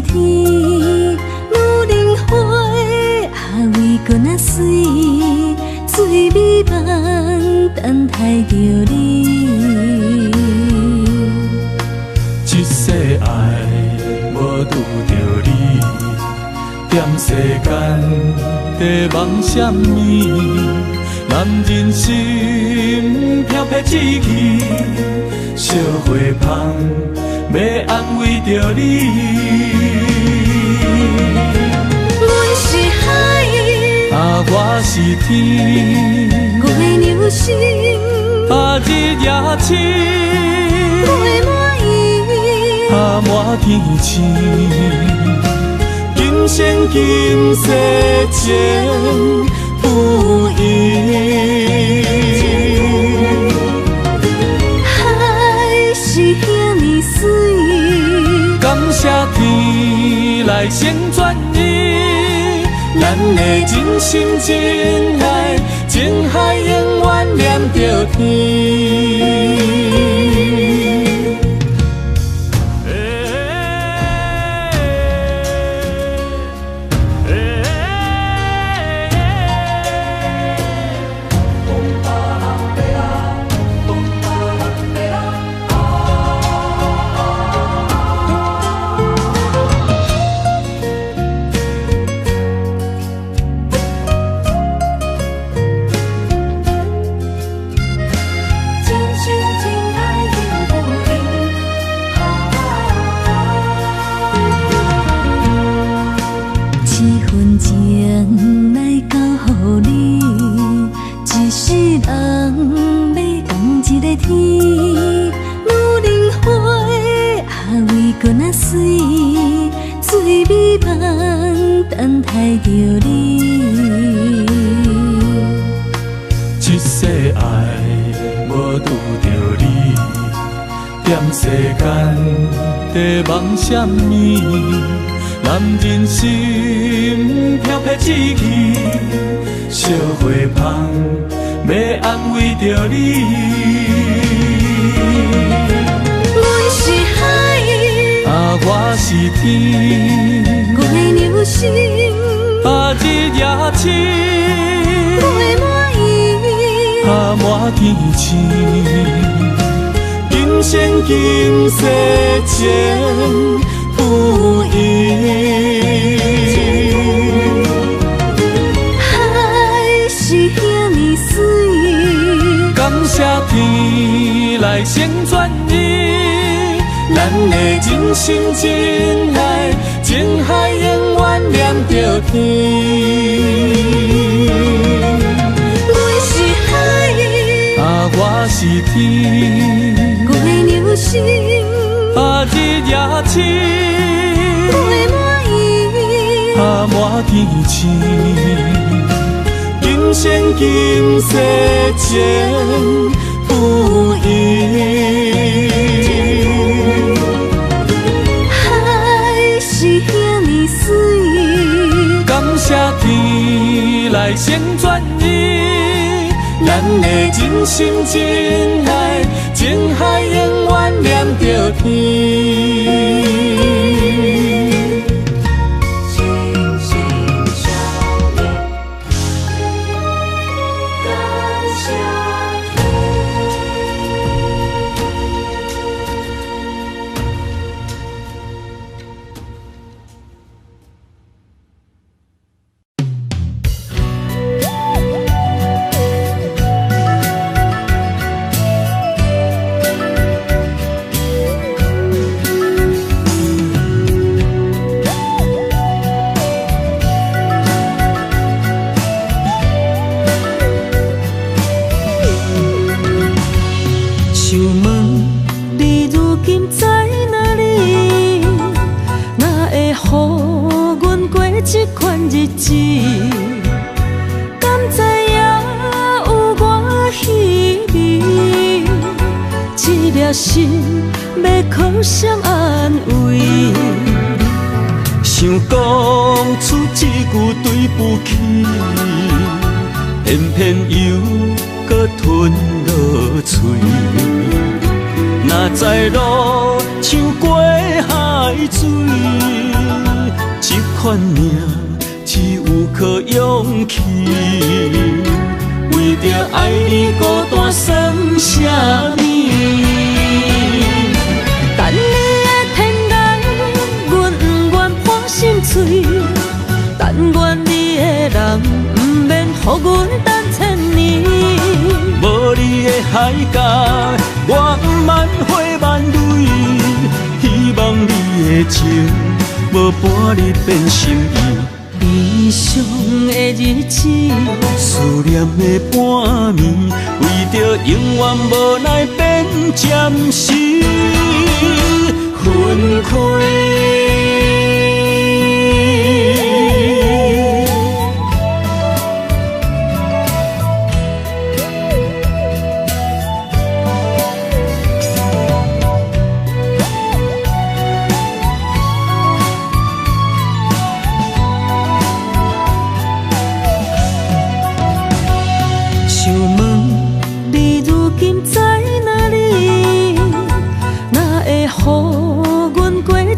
天，女人花啊为搁那水，水美梦等待着你。一世爱无拄着你，踮世间在梦什么？男人心飘撇志气，烧花香要安慰着你。阮是海，我是天，月流星，日夜星，月满意，满天星。今生今世情不移，海是遐尼水，感谢天来成全伊，咱的真心真爱，情海永远念着天。等待着你，一世爱无拄着你，踮世间在梦什么？男人心飘撇志气，烧花香要安慰着你。阮是海，我是天，月流星，日夜星，月满意，满天星。今生今世情不移，海是遐尼水，感谢天来成全伊，咱的真心真爱，情海永远念着天。阮是海，我是天，月流星，日夜星，月满意，满天星。今生今世情不移，海是遐尼水，感谢天来成全伊，咱的真心真爱，情海永远念着天。心要靠谁安慰？想讲出一句对不起，偏偏又搁吞落嘴。若若知路像过海水，这款命只有靠勇气。为着爱你孤单算什么？等你的天涯，阮不愿破心碎。但愿你的人，不免予阮等千年。无你的海角，我万花万蕊。希望你的情，无半日变心意。悲伤的日子，思念的半暝，为着永远无奈变暂时分开。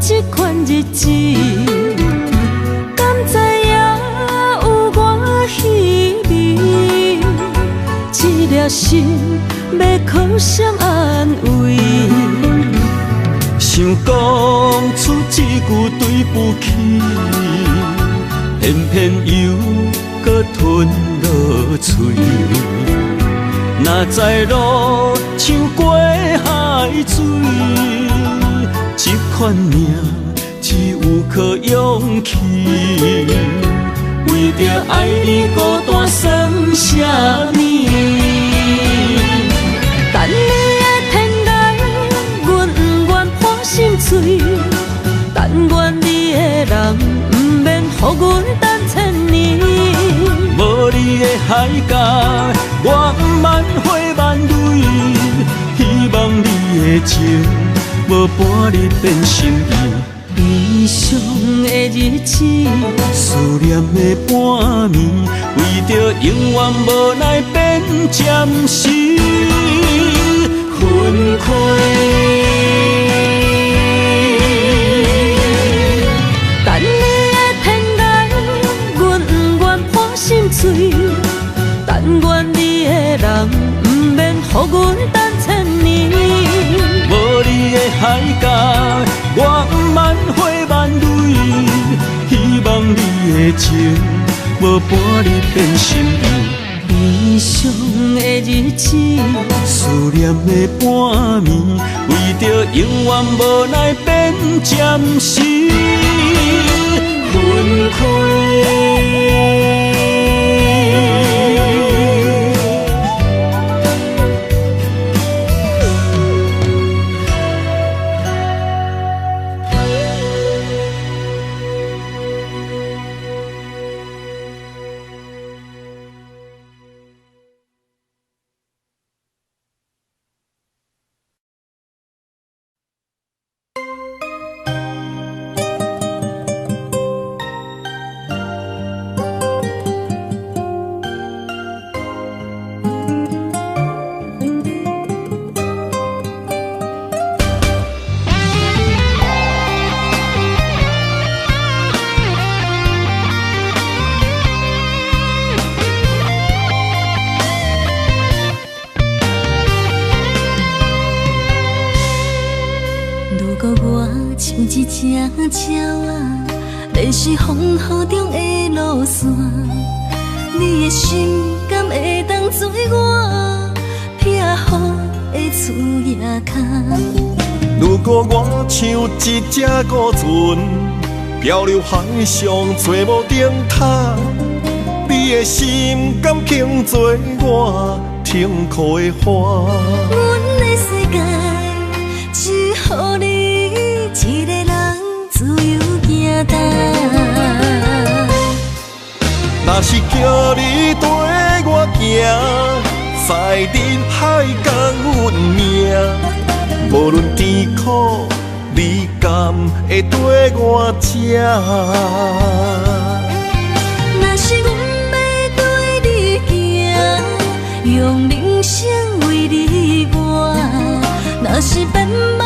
这款日子，敢知影有我稀微？这粒心要靠谁安慰？想讲出一句对不起，偏偏又搁吞落嘴。若知路像过海水。这款命只有靠勇气，为着爱你孤单算什么？等你的天涯，阮不愿破心碎。但愿你的人，不免予阮等千年。无你的海角，我万花万蕊。希望你的情。无半日变心意，悲伤的日子，思念的半暝，为着永远无奈变暂时分开。等你的天涯，阮不愿破心碎。但愿你的人，不免予阮等千年。无你的海角，我万花万蕊。希望你的情，无半日变心意。悲伤的日子，思念的半暝，为着永远无奈变暂时分开。一只鸟仔，迷失风雨中的路线，你的心敢会当做我撇予的厝野空？如果我像一只孤船，漂流海上找无顶塔，你的心敢肯做我停靠的花？阮的世界只予你一个人自由行踏。若是叫你跟我行，在人海共阮命，无论甜苦，你敢会跟我吃？若是阮要对你行，用人生为你活，若若是变歹，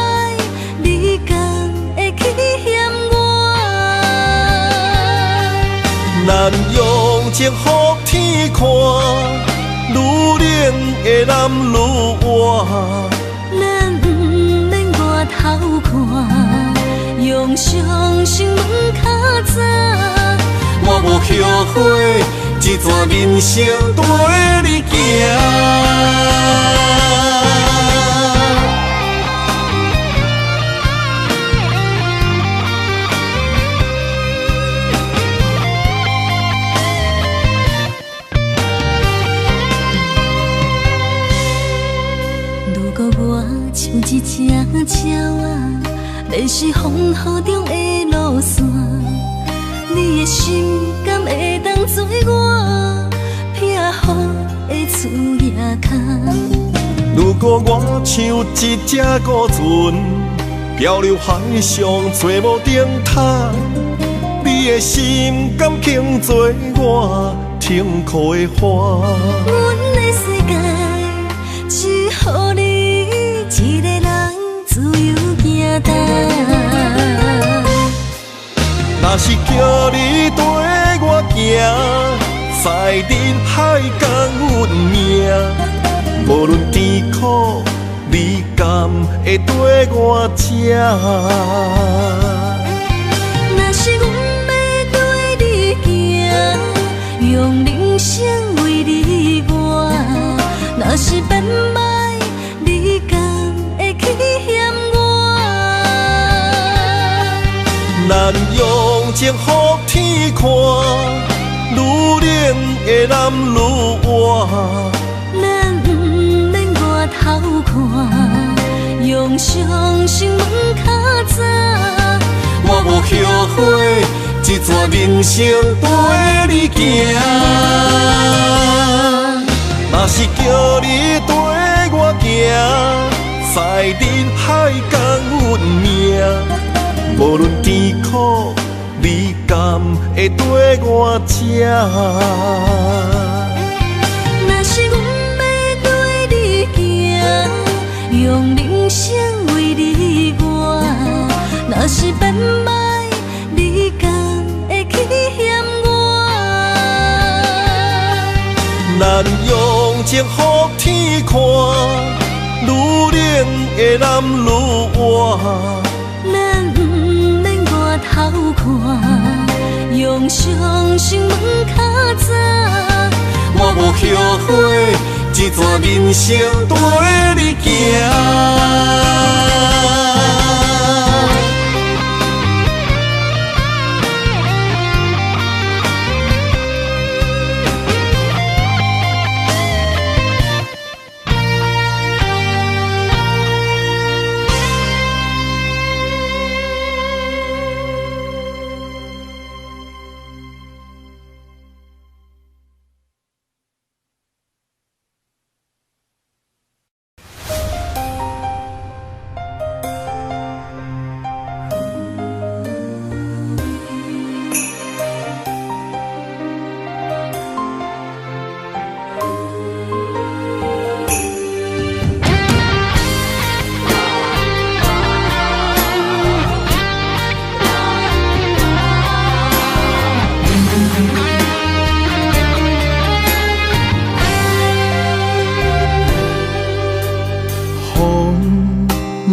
你敢会去嫌我？咱用情予天看，愈冷的男愈活。咱不免外头看，用双心门较早。我无后悔，一段人生跟你行。如果我像一只鸟仔，迷失风雨中的路线，你的心敢会当做我避雨的厝夜空？如果我像一只孤船，漂流海上找无顶塔，你的心敢肯做我停靠的花？阮的世界只予你一个人自由行动。若是叫你跟我行，在人海共运命，无论甜苦，你甘会跟我吃？若是阮要跟你行，用人生为你活。若是变歹，你敢会去嫌我？咱用情予天看，愈冷的男愈活。咱不免外头看，用双心门较早。我无后悔，一段人生跟你行。若是叫你跟我行，在人海共运命，无论甜苦，你甘会跟我吃？若是阮要跟你行，用人生为你活。若是变歹，你敢会去嫌我？咱用情予天看，愈冷的男愈活。咱不免外头看，用双心门较早。我无后悔，一段人生跟你行。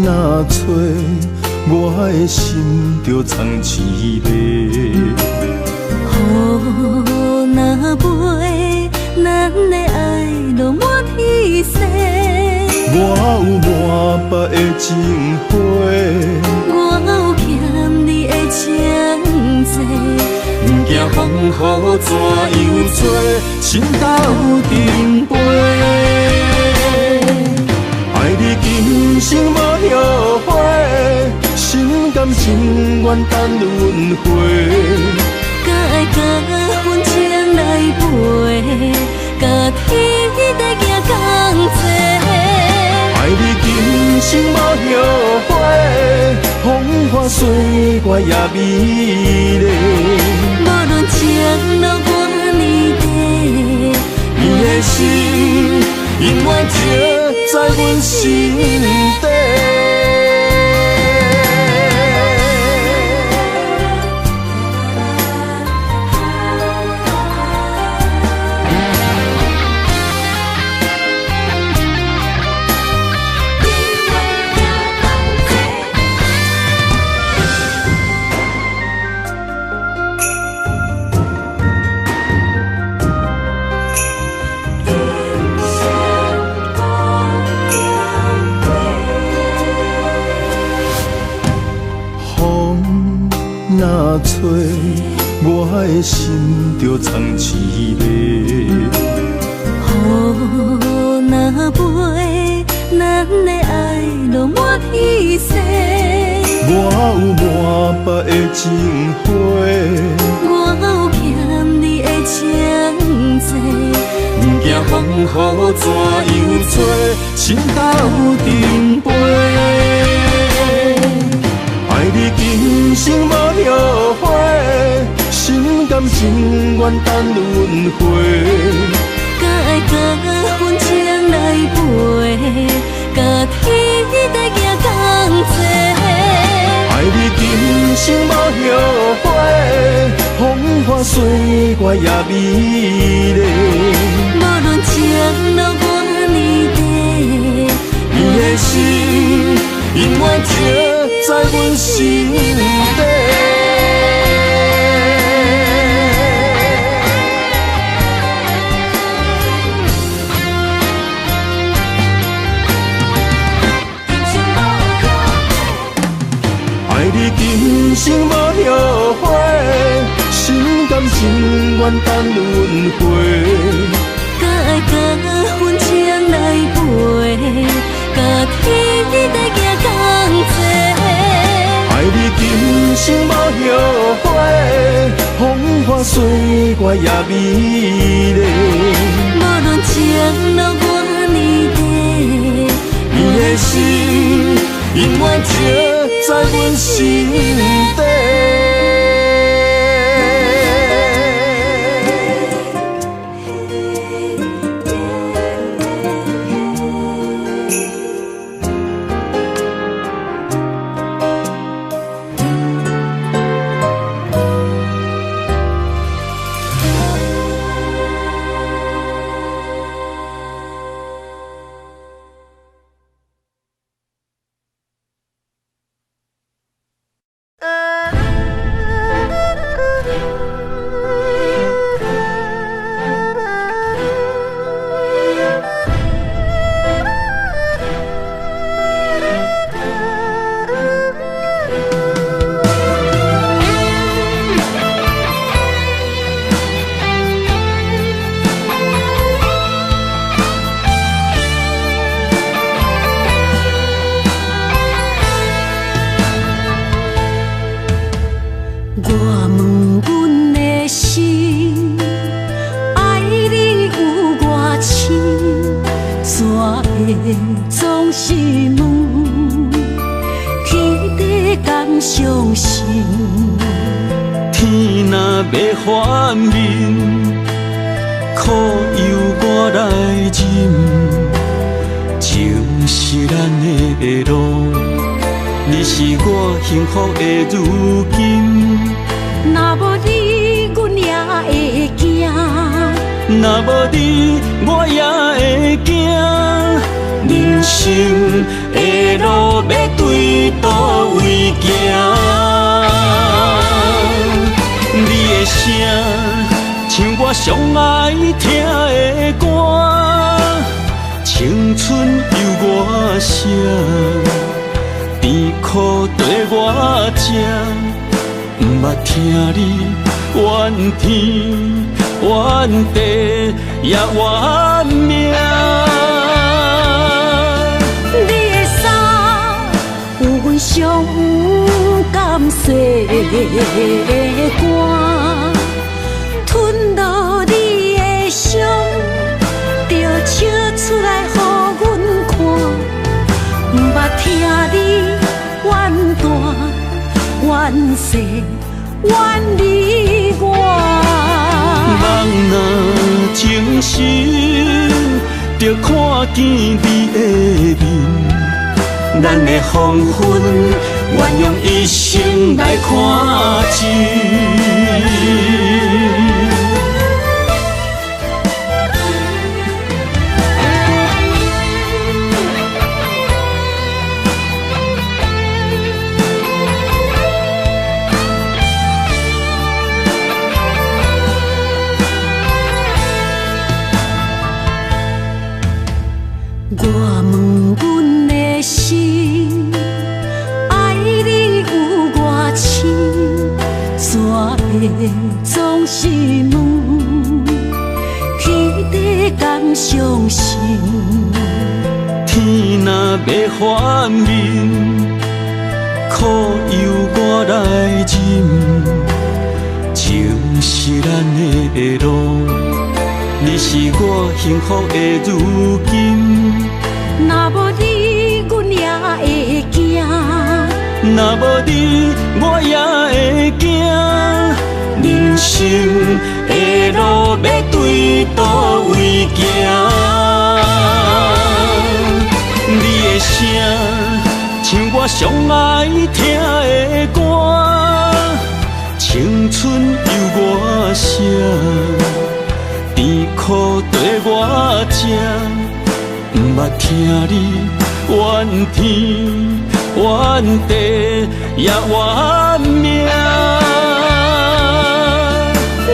若吹，我的心就藏刺迷。雨若飞，咱的爱落满天星。我有满腹的情花，我有欠你的情债，不惊风雨怎样做，心斗阵飞。爱你今生无后悔，心甘情愿等轮回。甲爱甲阮情来陪，甲天地行同齐。爱你今生无后悔，风花雪月也美丽。无论情路多年短，你的心永远刻在阮心底。我的心就藏滋味。雨若飞，咱的爱落满天星。我有满腹的情花，我有欠你的情债，不惊风雨怎样吹，心斗阵飞。爱你今生无后悔，心甘情愿等轮回。甲爱甲份情来陪，甲天地行同齐。爱你今生无后悔，风花雪月也美丽。无论情路偌呢短，你的心永远刻在阮心底。爱你今生无后悔，心甘情愿等轮回。甲爱甲份情来陪，甲天地行同齐。爱你今生无后悔，风花雪月也美丽。无论情路偌呢短，你的心永远刻在阮心底。总是问，天地敢相信？天若要反面，苦由我来忍。情是咱的路，你是我幸福的如今。若无你，阮也会惊；若无你，我也会惊。人生的路要对倒位行？你的声像我上爱听的歌，青春由我写，甜苦对我吃，不捌听你怨天怨地也怨命。上有甘洗的汗，吞落你的伤，就笑出来予阮看。不捌听你怨大怨细怨你我。人若情深，就看见你的面。咱的黄昏，愿用一生来看尽。我问阮的心，爱你有偌深，的总是问，起地敢相信？天若要反面，苦由我来忍，情是咱的路，你是我幸福的如今。若无你，阮也会惊；若无你，我也会惊。人生的路要对倒位行？你的声像我上爱听的歌，青春由我写，甜苦对我吃，不捌听你怨天怨地也怨命。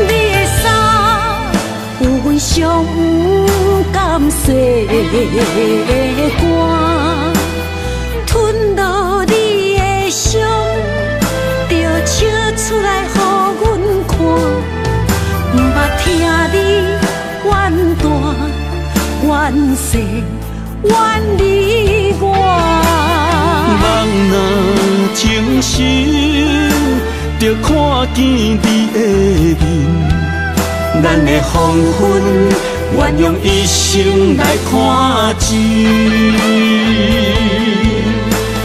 你的衫有阮上不甘洗的汗，吞落你的伤，就笑出来予阮看。不捌听你怨大怨小怨你我。人若情深，就看见你的面，咱的黄昏愿用一生来看尽，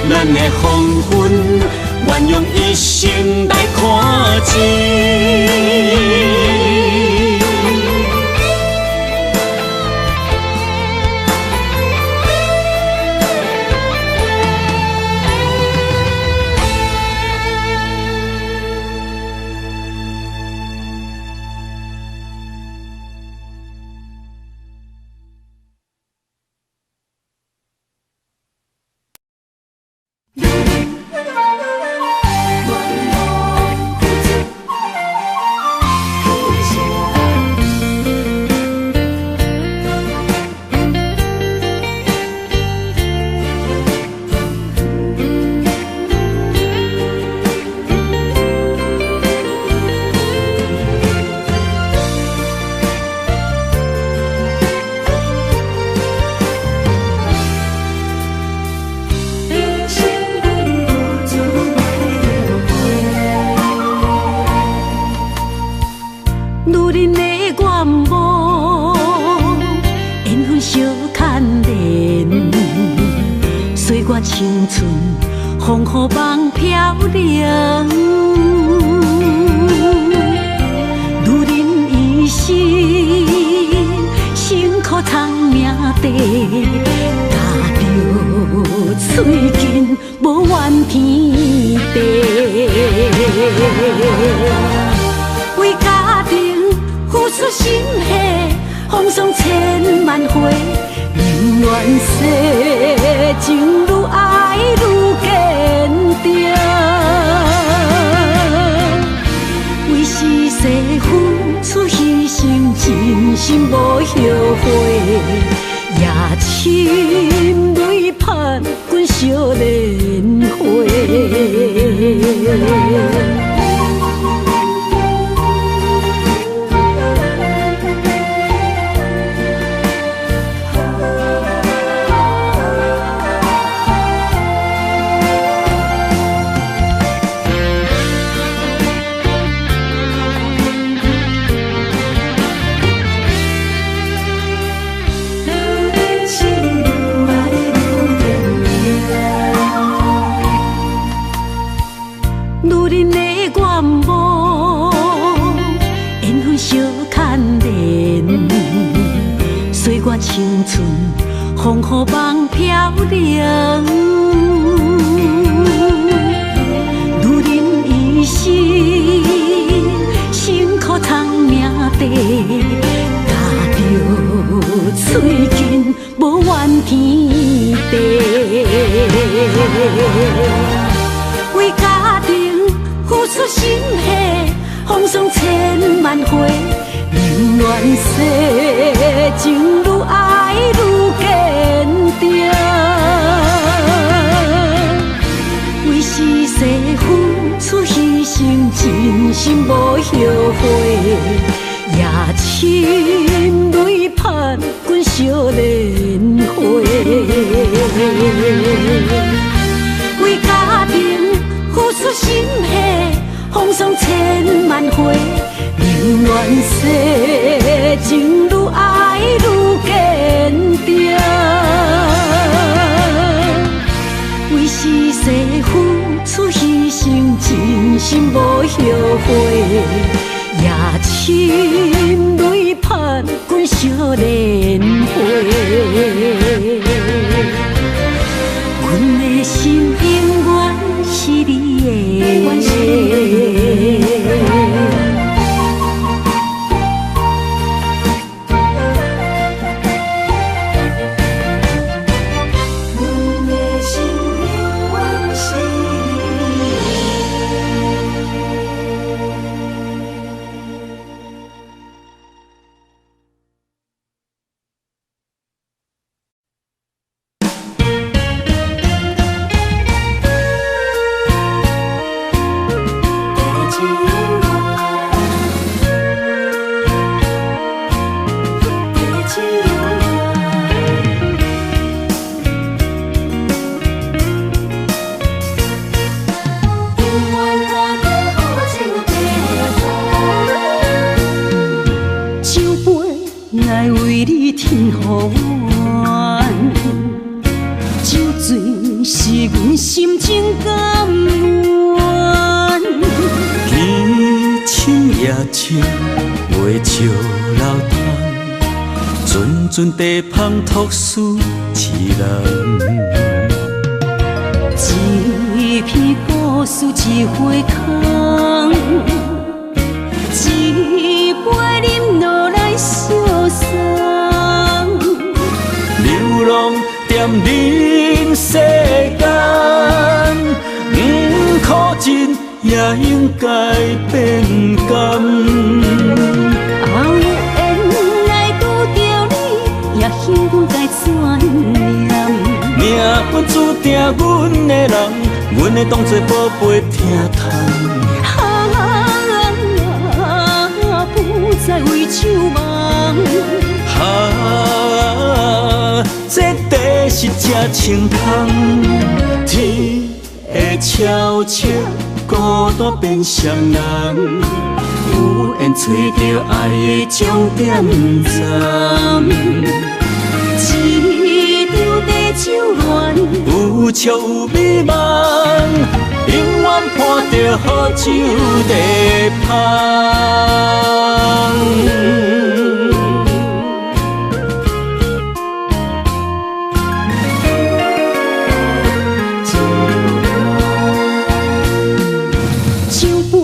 咱的黄昏愿用一生来看尽。青春风雨梦飘零，女人一生辛苦偿命地，踏着嘴筋无怨天地，为家庭付出心血，风霜千万回。宁愿世情愈爱愈坚定，为是世付出牺牲，真心无后悔，也深泪盼阮少年花。青春风雨梦飘零，女人一生辛苦偿命地，踏着嘴筋无怨天地，为家庭付出心血，风霜千万回。宁愿世情愈爱愈坚定，为是世付出牺牲，真心心无后悔，夜深泪盼阮惜莲花。为家庭付出心血，风霜千万回，宁愿世情愈爱愈坚定。为是世付出牺牲，真心无后悔。夜深泪盼阮惜莲花，阮的心永远是你的。阵地芳托书痴人，一篇故事一花空，一杯饮落来相送。流浪踮人世间，苦尽也应该变甘。幸运该怎念？命运注定阮的人，阮会当作宝贝疼痛。不再为手忙。这地是真清芳，天会悄悄孤单变双人，有缘找到爱的终点站。一场地酒恋，有笑有美梦，永远伴着好酒地芳。酒杯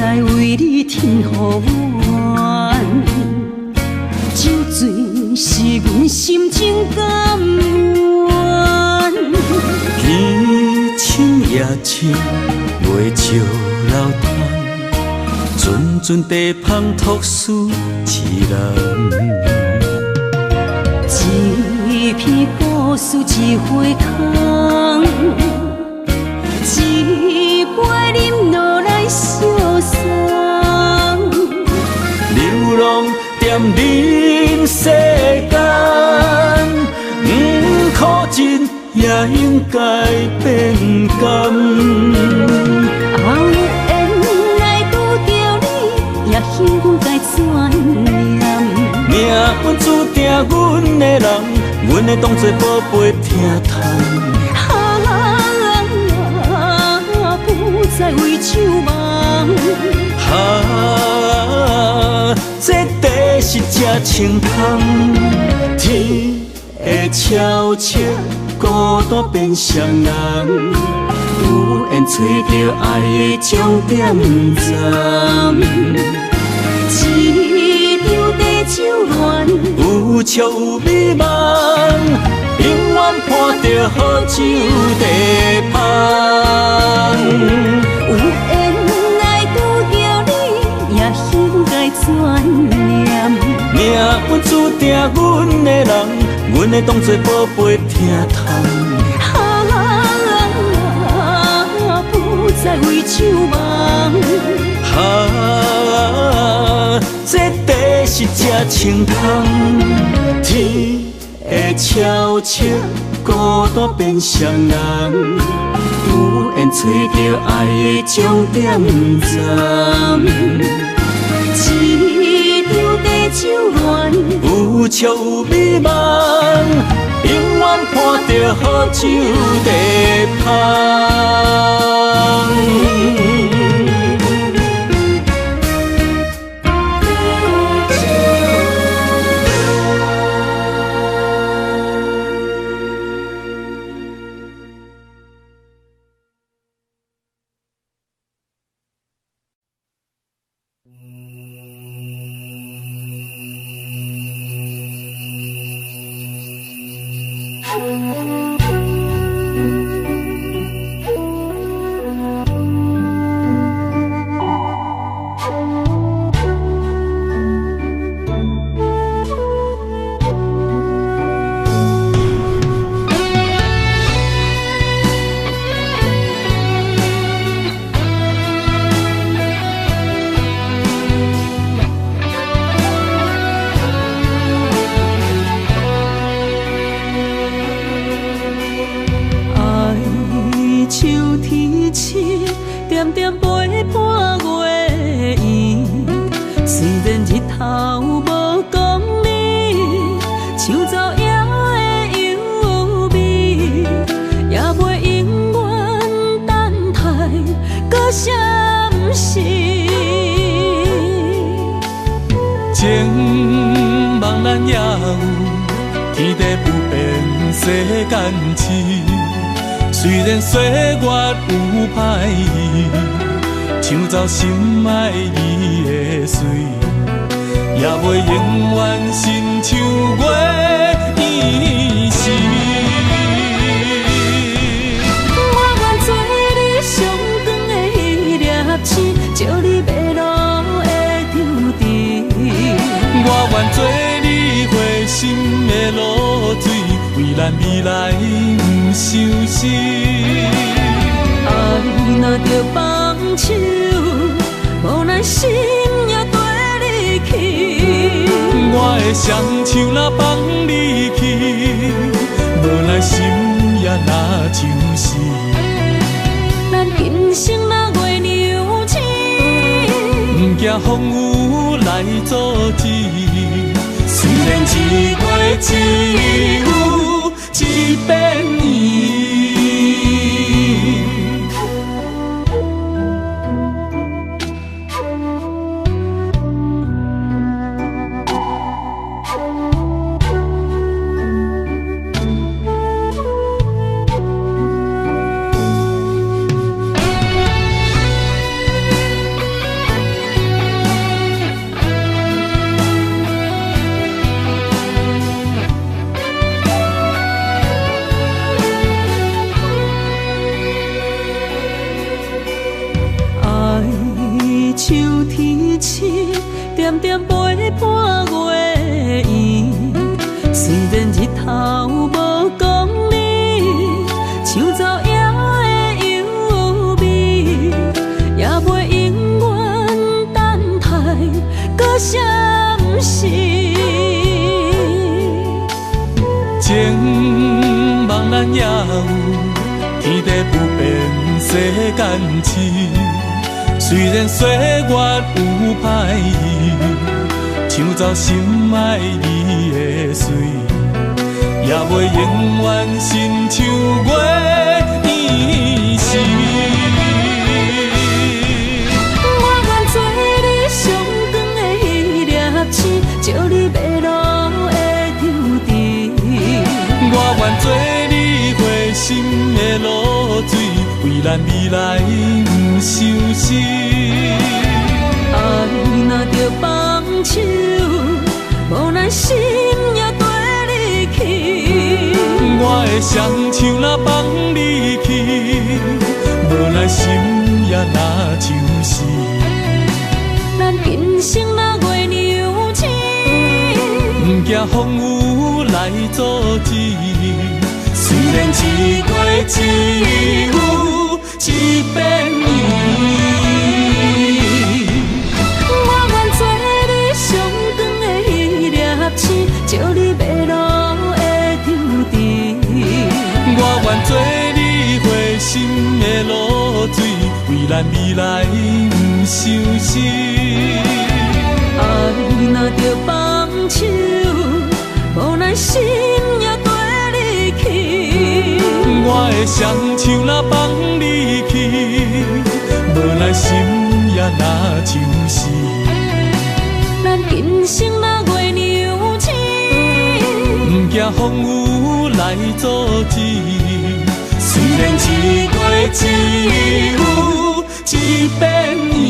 爱为你添予阮，酒醉是阮心情甘愿。天深夜深，袂笑流传，阵阵地芳托书痴人。一篇故事一花空，一杯饮落来相送。流浪踮人世间，苦尽也应该变甘。有缘来拄着你，也幸运该怎念？命运注定阮的人，阮会当作宝贝疼痛。不再为手忙。这地是真清芳，天会悄悄孤单变双人，有缘找到爱的终点站。一场地酒恋，有笑有美梦，永远伴着好酒地芳。有缘来拄着你，也应该怎念？命运注定阮的人，阮会当作宝贝疼痛。不再为手忙。这地是这清芳，天会悄悄孤单变双人，突然找到爱的终点站。一场地酒恋，有笑有美梦，永远伴着好酒地香。情茫然也有天地不变世间事，虽然岁月有歹意，抢走心爱伊的水，也袂永远亲像月伊是。我愿做你上长的迄粒星，照你迷路的丢滴。我愿做你回心的露水，为咱未来不伤心。爱若着放手，无奈心也跟你去。我的双手若放你去，无奈心也若像是。咱今生若月娘亲，不惊风雨来阻止。虽然一月只有一遍伊。点点陪伴月圆，虽然日头无讲你，抢走夜的幽味，也袂永远等待搁闪失。情茫然也有天地不变世间事。虽然岁月有歹意，抢走心爱伊的水，也袂永远亲像月伊是。我愿做你上长的迄粒星，照你迷路的丢滴。我愿做你回心的露水，为咱未来不伤心。爱若着放手，无奈心也跟你去。我的双手若放你去，无奈心也若像是。咱今生若月娘亲，不惊风雨来阻止。虽然一月只有一遍伊。的露水，为咱未来不伤心。爱若着放手，无奈心也跟你去。我的双手若放你去，无奈心也若像死。咱今生若月娘亲，不惊风雨来阻止。虽然一过一有一变伊。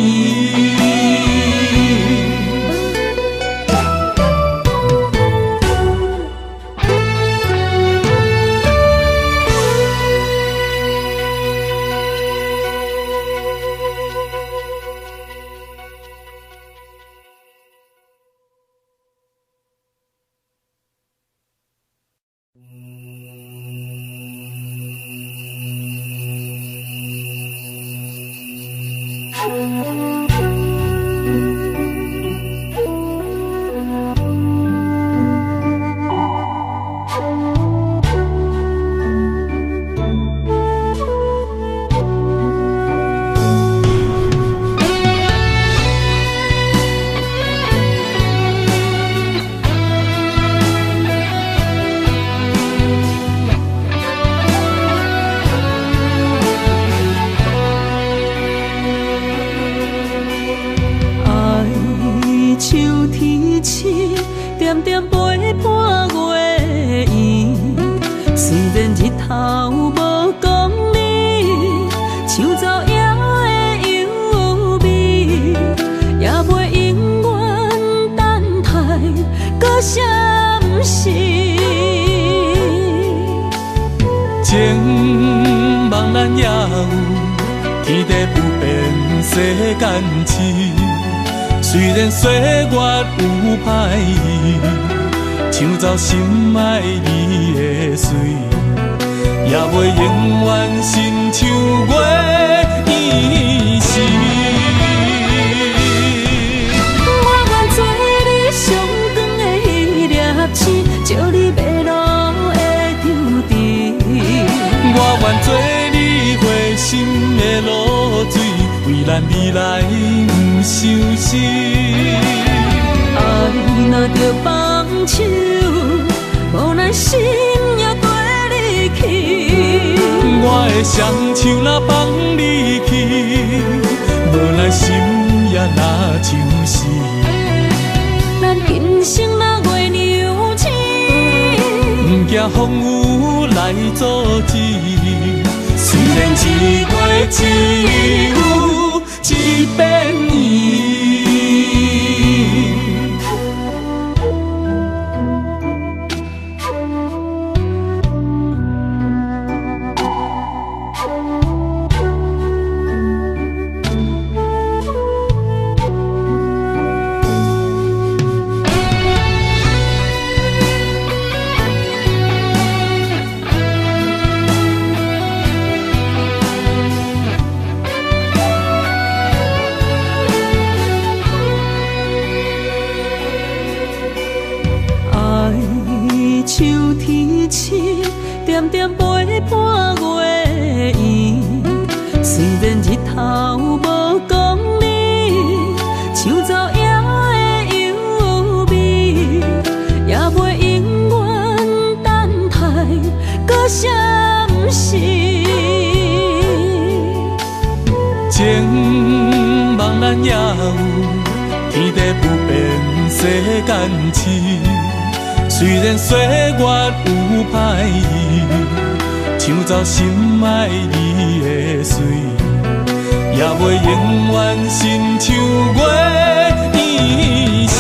情茫然也有天地不变世间事，虽然岁月有歹意，抢走心爱你的水，也袂永远亲像月伊是。我愿做你上长的迄粒星，照你迷路的场地。我愿做你花心的露水，为咱未来不伤心。爱若着放手，无奈心也跟你去。我的双手若放你去，无奈心也若像死。咱今生若月娘亲，不惊风雨来阻止。虽然一过一有一变伊。秋天起，点点陪伴月圆。虽然日头无讲你，抢走夜的幽味，也袂永远等待搁闪逝。情茫然也有天地不变世间事。虽然岁月有歹意，抢走心爱你的水，也袂永远亲像月伊是。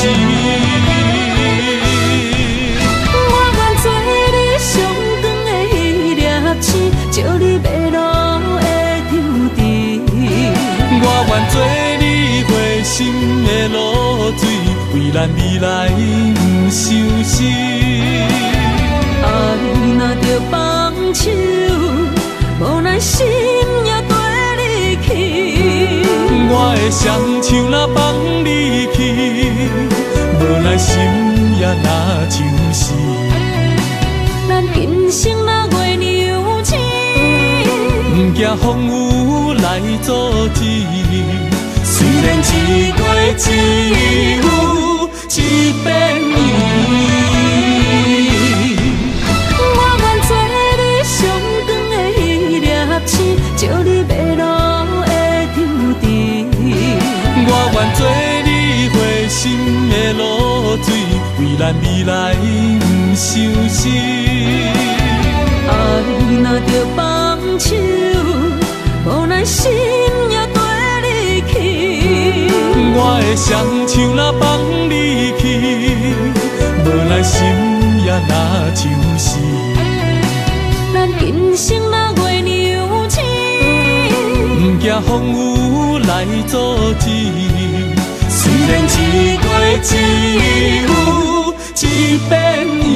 我愿做你上长的迄粒星，照你迷路的场地。我愿做你花心的露水，为咱未来不伤心。爱若着放手，无奈心也跟你去。我的双手若放你去，无奈心也若像死。咱今生若月娘亲，不惊风雨咱未来不相识。爱若着放手，予咱心也跟离去。我的双手若放你去，无咱心也若像死。咱今生若月娘星，不惊风雨来阻止。虽然一过一有一变伊。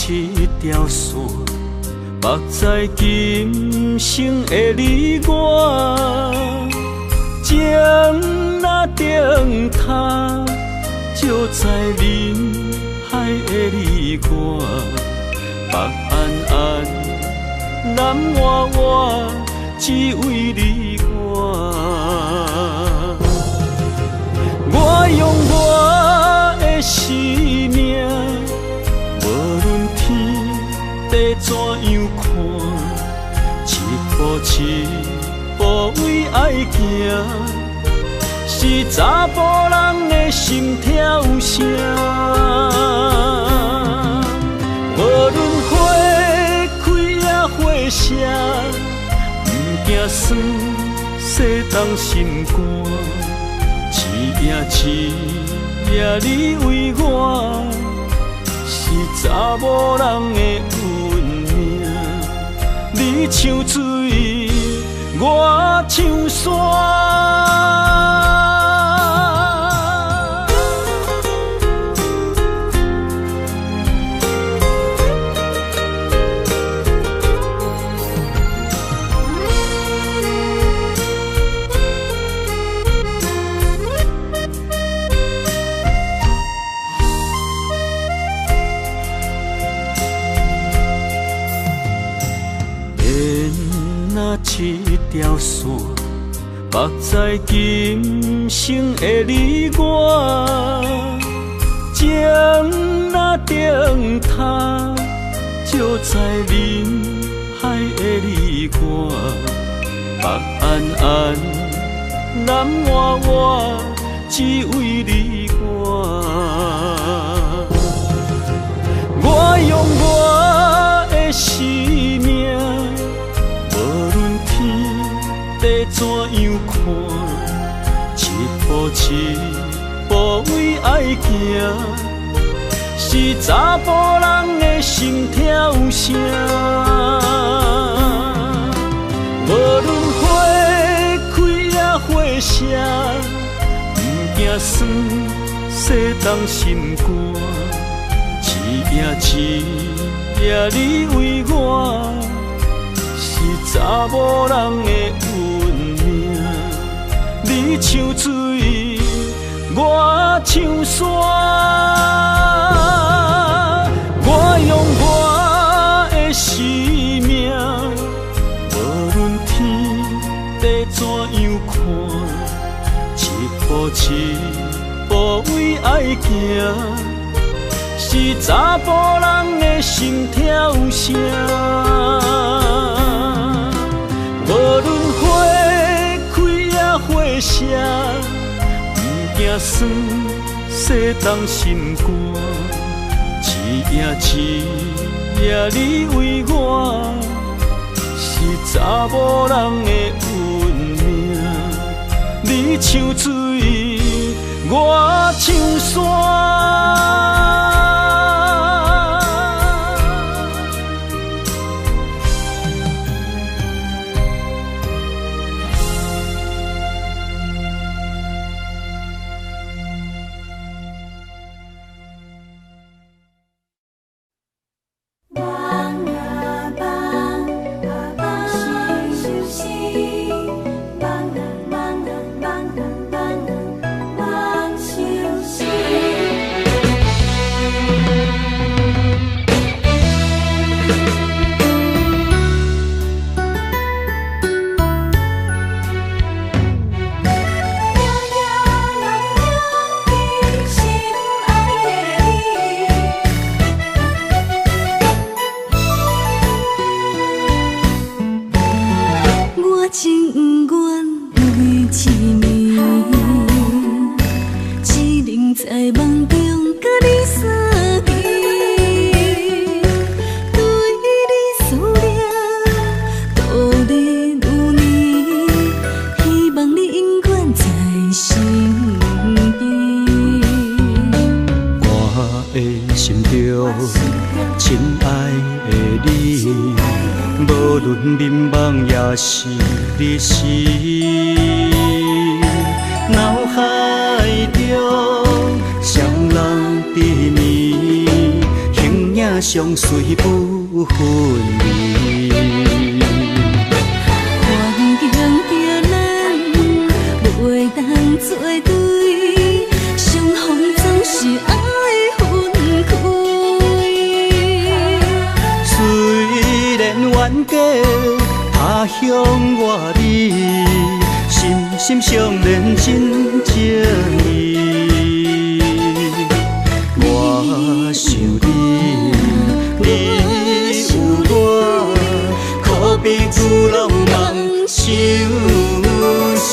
一条线，目在今生的你我，情若灯塔，照在人海的你我，北暗暗，南弯弯，只为你我。我用我的生命。地怎样看？一步一步为爱行，是查甫人的心跳声。无论花开也花谢，不惊酸洗冻心肝。一夜你为我。是查某人的运命，你像水，我像山。一条线，目在今生的你我，情若灯塔，照在人海的你我，北暗暗，南弯弯，只为你我。我用我的生命。地怎样看？一步一步为爱行，是查甫人的心跳声。无论花开也花谢，不惊酸洗冻心肝。一夜你为我。查某人的运命，你像水，我像山。我用我的生命，无论天地怎样看，一步一步为爱行，是查甫人的心跳声。无论花开也花谢，不惊酸洗冻心肝。一夜你为我，是查某人的运命。你像水，我像山。是日时，脑海中双人缠绵，形影相随不分离。环境着咱袂当做对，相逢总是爱分开。虽然冤家他乡外里，心心相连真情义。我想你，你有我，可比旧浪漫相思。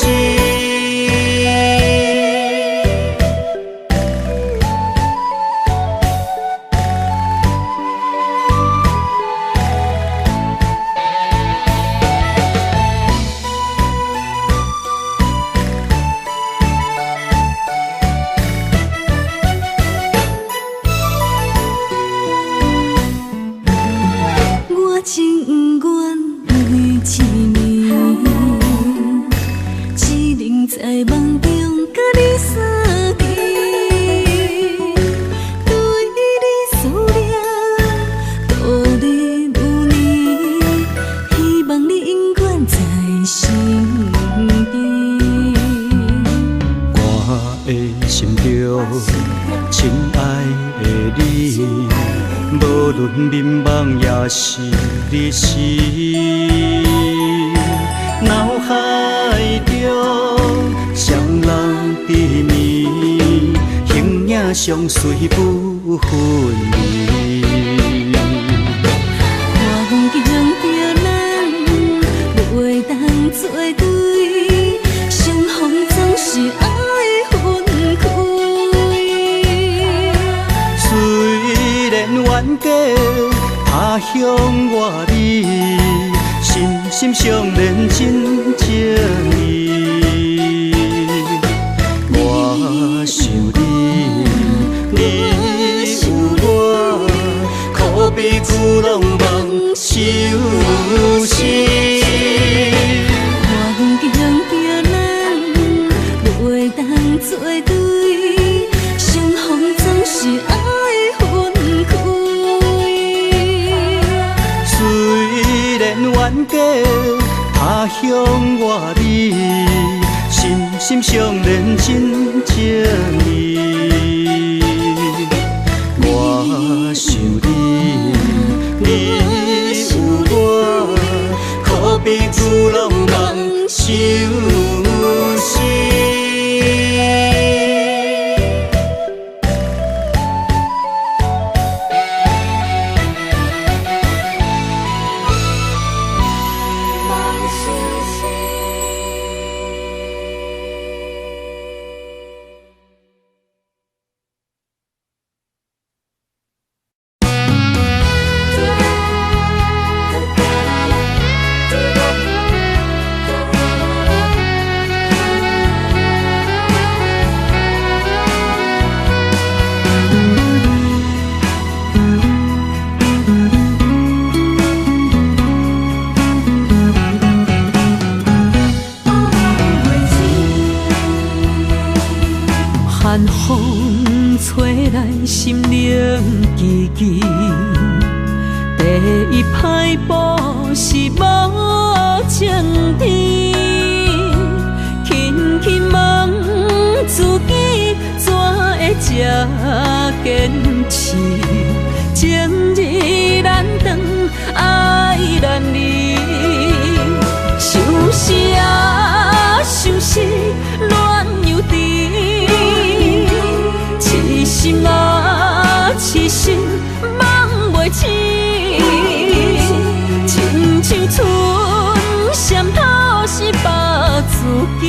眠梦也是日时，脑海中双人缠绵，形影相随不分离。环境着咱袂当做对，相逢总是爱分开。虽然冤家他乡外里，心心相连真情义。我想你，你有我，可比旧浪漫相思。环境着咱袂当做对，相逢总是爱分开。虽然冤家他乡外里，心心相连真情义。我想你，你有我，可比旧浪漫相思。记记，第一摆步是无情天，轻轻问自己怎会这坚持？情义难断，爱难离，想死啊，想死，恋又甜，痴心啊，痴心，梦袂醒，亲像春闪透是白自己，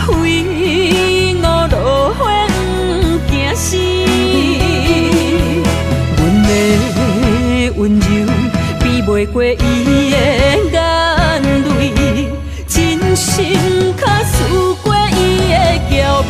非我落花不惊死。温柔比袂过伊的眼泪，真心较输过伊的娇媚。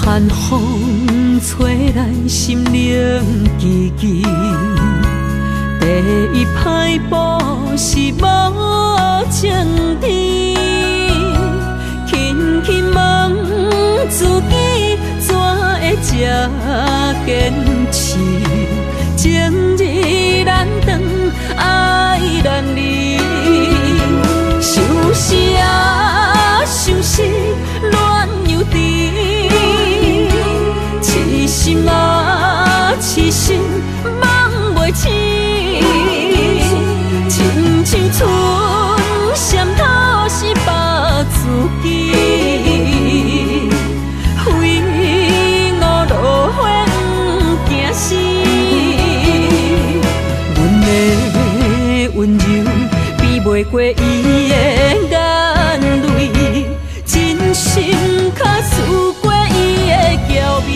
寒风吹来，心灵记记。第一摆步是无情天，轻轻问自己怎会这坚持？情义难断，爱难离，想死啊，想死，恋又甜。痴心啊，痴心，梦袂醒，亲像春闪透是白自己，非我落花不惊死。阮的温柔比袂过伊的眼泪，真心较输过伊的娇媚。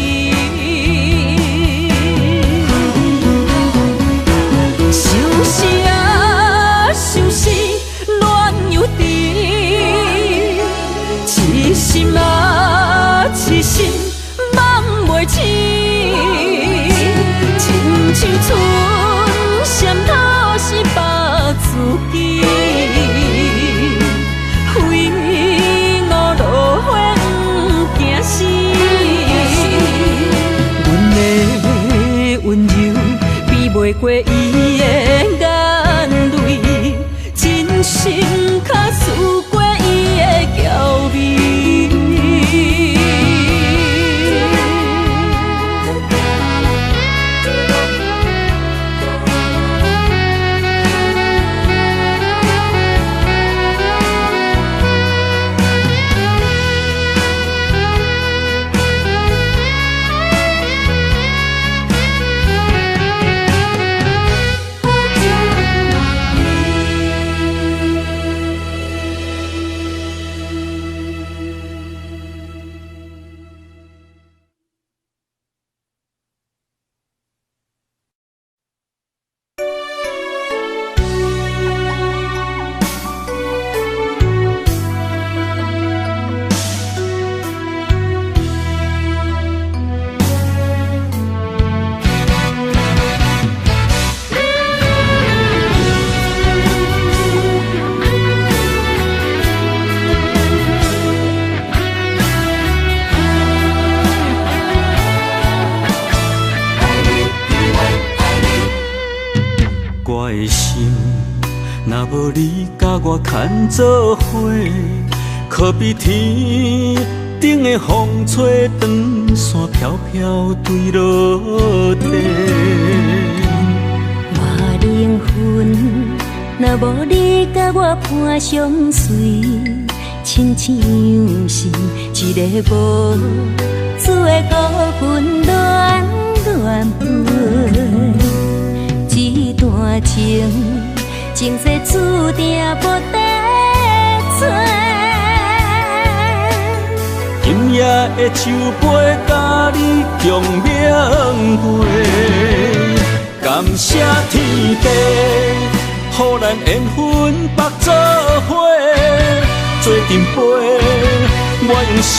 心啊，痴心，梦袂醒，亲像春闪透是白自己，非我落花不惊死。阮的温柔比袂过伊的眼泪，真心较输过伊的娇媚。我的心，若无你甲我牵做伙，可比天顶的风吹长线飘飘坠落地。我灵魂，若无你甲我伴相随，亲像是一个无主的孤魂乱乱飞。这段情，前世注定无得找。今夜的酒杯，甲你共鸣过，甲感谢天地，予咱缘分绑做伙，做阵陪。我用生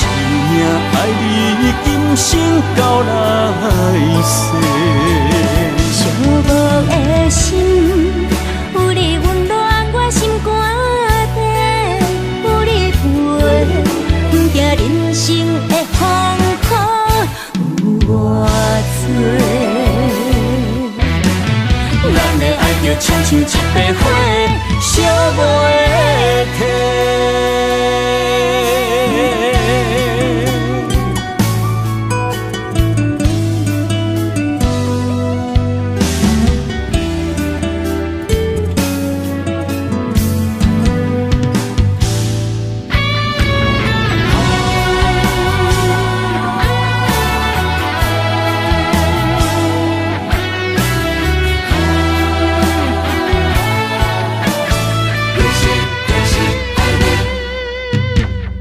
命爱你，今生到来世。寂寞的心，有你温暖我心肝底，有你陪，不惊人生的风雨有偌多。咱的爱就亲像一杯火，烧袂停。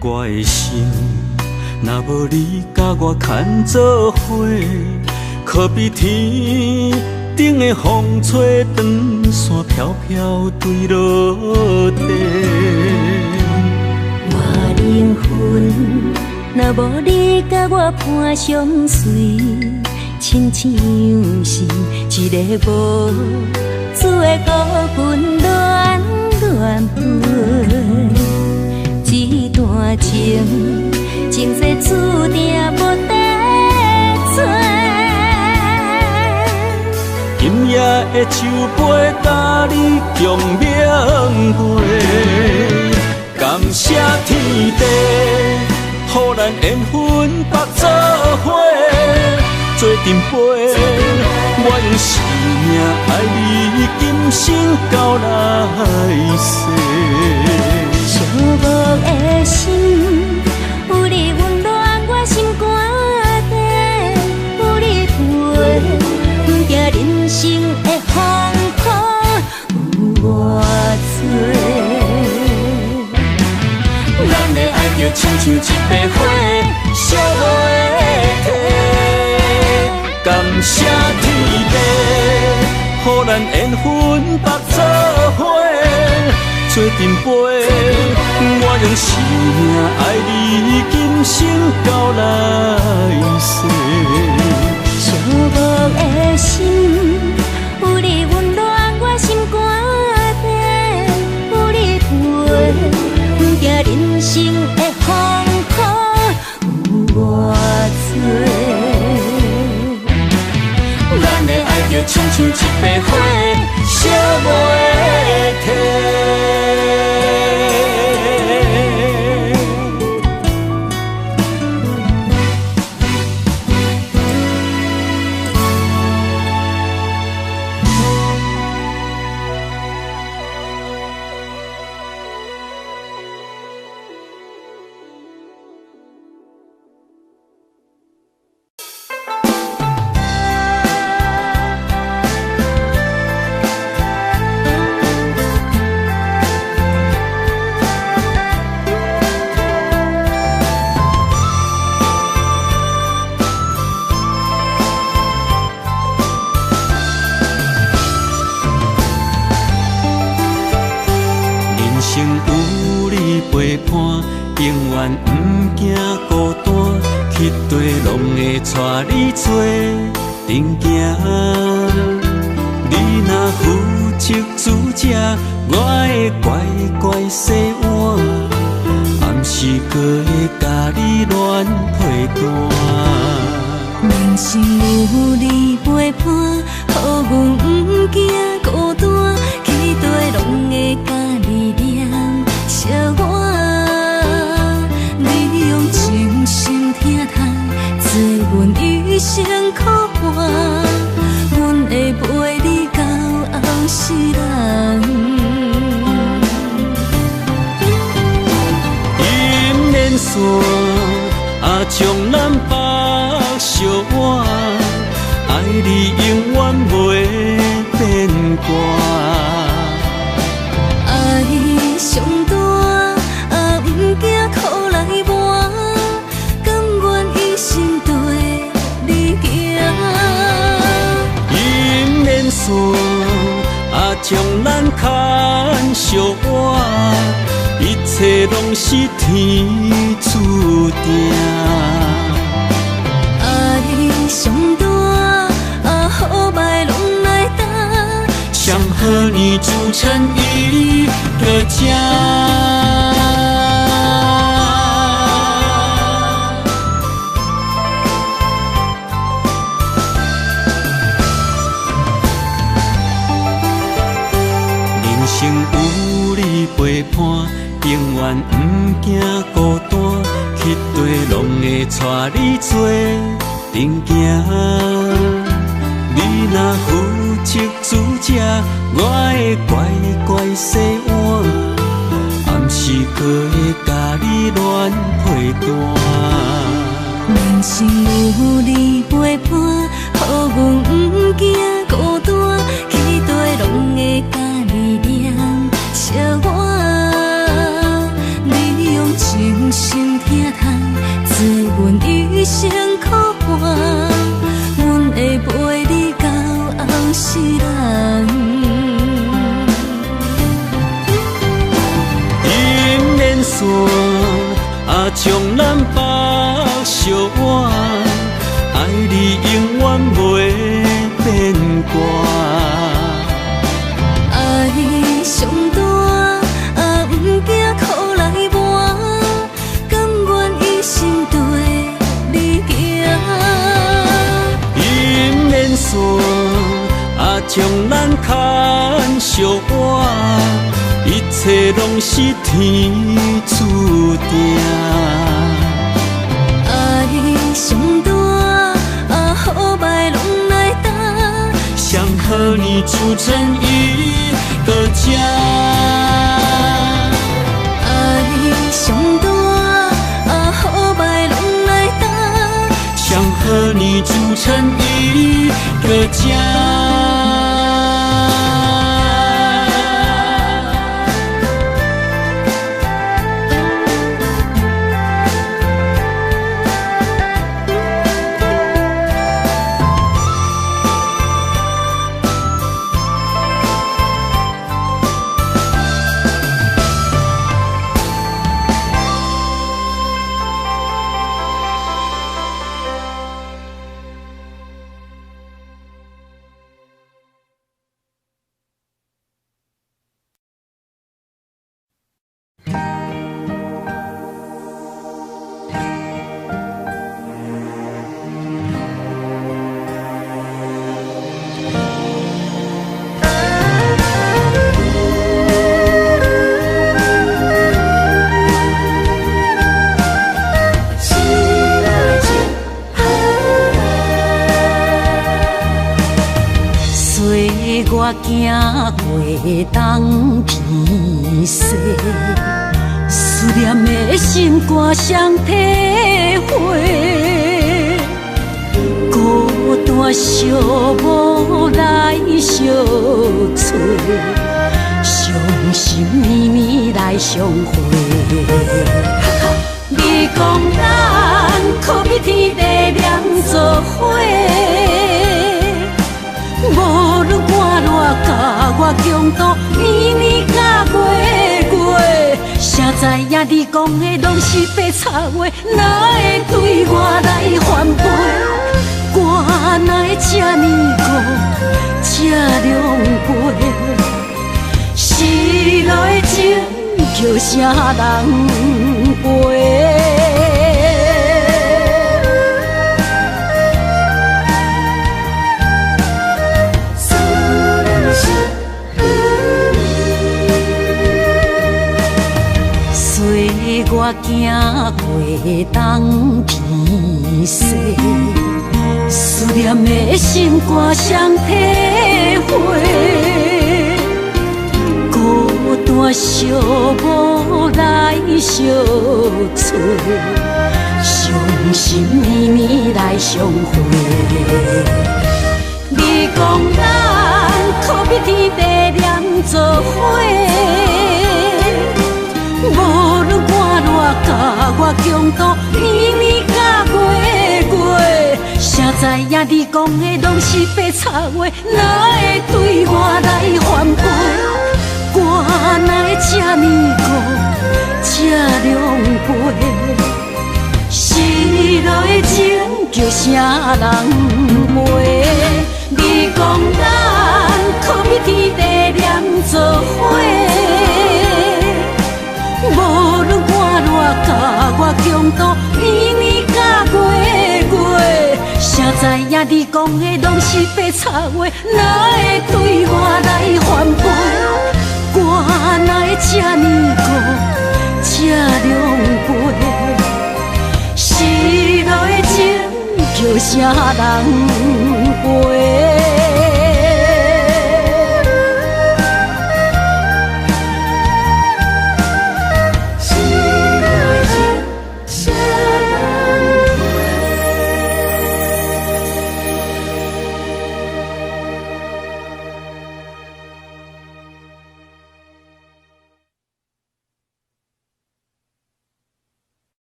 我的心，若无你甲我牵做伙，可比天顶的风吹长线飘飘坠落地。我灵魂，若无你甲我伴相随，亲像是一个无主的孤魂恋恋飞。一段情，前世注定无得找。今夜的酒杯，甲你共明月。感谢天地，予咱缘分绑做伙，做阵陪。我用生命爱你，今生到来世。寂寞的心，有你温暖我心肝底，有你陪，不惊人生的风雨有偌多。咱的爱就亲像一杯火，烧袂停。感谢天地，予咱缘分绑做伙，做阵陪。我用生命爱你，今生到来世。寂寞的心，有你温暖我心肝底，有你陪，不惊人生的风雨有偌多。咱的爱就亲像一杯火，烧袂停。永远不惊孤单，去地拢会带你做阵行。你若负责主者，我会乖乖洗碗，暗时搁会甲你乱配单。人生有你陪伴，予阮不惊孤单，去地拢会甲你念相我。你用真心疼痛，做阮余生苦伴，阮会陪你到后世人。银莲线啊，将咱绑相偎，爱你永远袂变卦。爱上大，啊不惊苦来磨，甘愿一生对你行。银莲线相活，一切拢是天注定。爱上大，好歹拢来担。上好年祝成伊个家。人生有你陪伴，永远不惊孤单，迄地拢会带你做阵行。你若负责主者，我会乖乖洗碗，暗时搁会甲你乱配单。人生有你陪伴，予阮不惊孤单，迄地拢会甲你念相换。你用真心疼痛，做阮一生苦患，阮会陪你到后世人。姻缘线将咱绑相偎，爱你永远袂变卦。爱上大，不惊苦来磨，甘愿一生对你行。姻缘线将咱牵相偎，一切拢是天注定。爱上大，好歹拢来担。上好年祝成伊个家。爱上大，好歹拢来担。上好年祝成伊个家。我行过东偏西，思念的心肝双体会，孤单寂寞来相找，伤心绵绵来相会。你讲咱可比天地两作伙。无论寒热，甲我共度年年甲月月，谁知影你讲的拢是白插话，哪会对我来反背？我哪会这呢孤，这狼狽？失落的情叫啥人陪？我行过东偏西，思念的心肝双体会，孤单寂寞来相找，伤心绵绵来相会。你讲咱可比天地两作伙。无论寒热，甲我共度年年甲月月，谁知影你讲的拢是白插话，哪会对我来反背？我哪会这呢孤，这狼狈？失落的情叫啥人袂？你讲咱可比天地念做伙，无论我偌甲我强度，年年甲月月，谁知影你讲的拢是白插话，哪会对我来反背？我哪会这呢孤，这狼狈？失落的情叫啥人陪？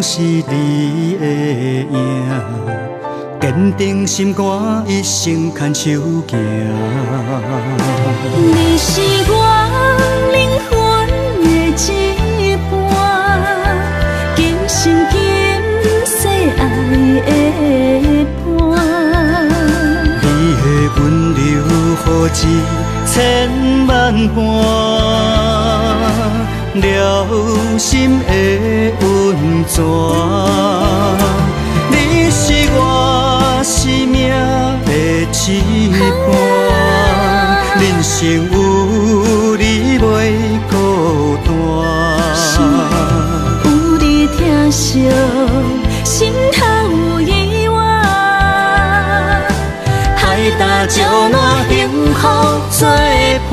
是你的影，坚定心肝，一生牵手行。你是我灵魂的一半，今生今世爱的伴。你的温柔，何止千万般？了心的温泉，你是我生命的一半，人生有你袂孤单。有你疼惜，心头有意外，海大石烂，幸福作伴。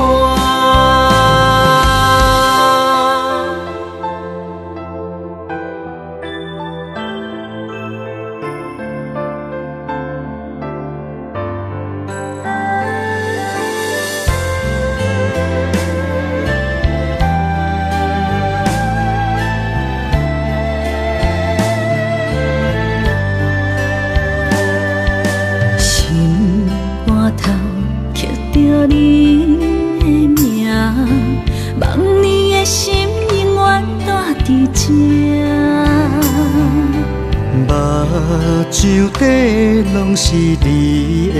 像底拢是你的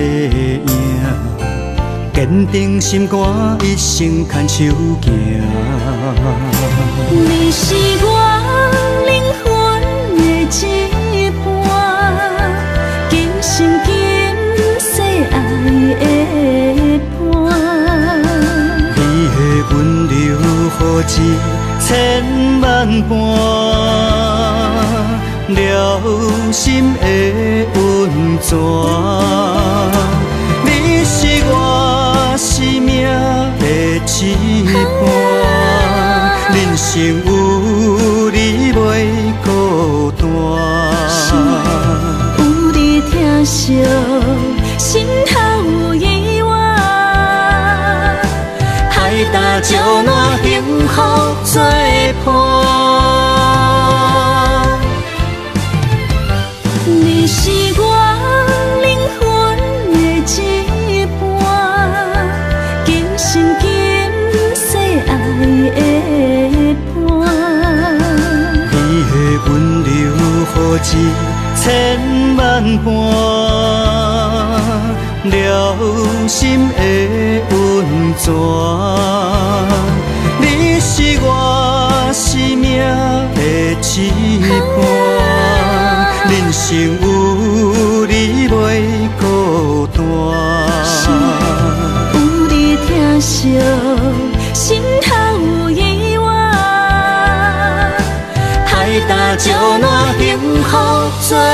影，坚定心肝，一生牵手行。你是我灵魂的一半，今生今世爱的伴。你的温柔，何止千万般？了心的温泉，你是我生命的一半，人生有你袂孤单。有你疼惜，心头有意外，海大石烂，幸福作伴。你是我灵魂的一半，今生今世爱的伴。你的温柔，何止千万般？了心的温泉，你是我生命的一半，人生有你袂孤单。有你疼惜，心头有意外，海大石烂，幸雨作伴。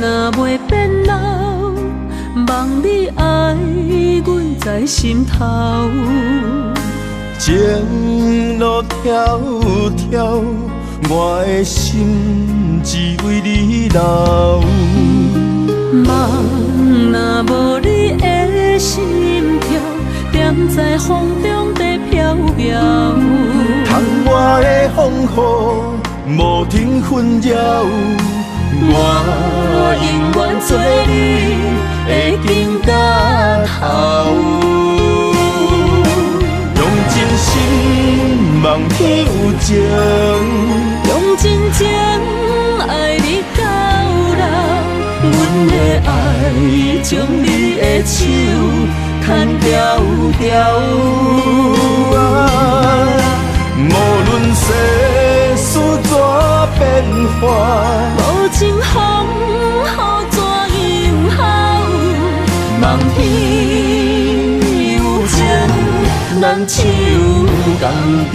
若袂变老，望你爱阮在心头。情路迢迢，我的心只为你留。梦若无你的心跳，踮在风中在飘飘。窗外的风雨无停纷扰，我永远做你的情到头。用真心望你有情，用真情爱你到老。阮的爱将你的手牵条条。无论世事怎变化，无情风雨怎样好？梦天有情，咱手共调。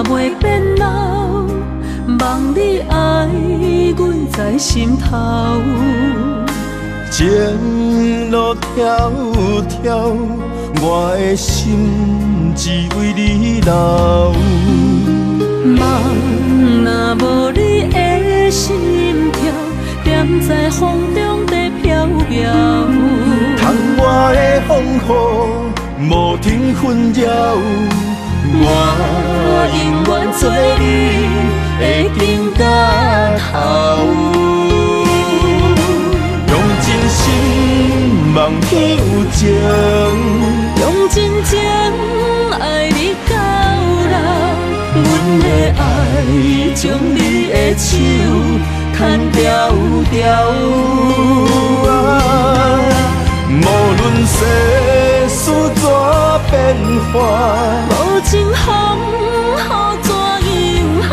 袂变老，望你爱阮在心头。情路迢迢，我的心只为你留。梦若无你的心跳，踮在风中在飘飘。窗外的风雨无停纷扰，我永远做你的情到头。用真心望你有情，用真情爱你到老。阮的爱将你的手牵条条。无论世事怎变化，无情风雨怎样好？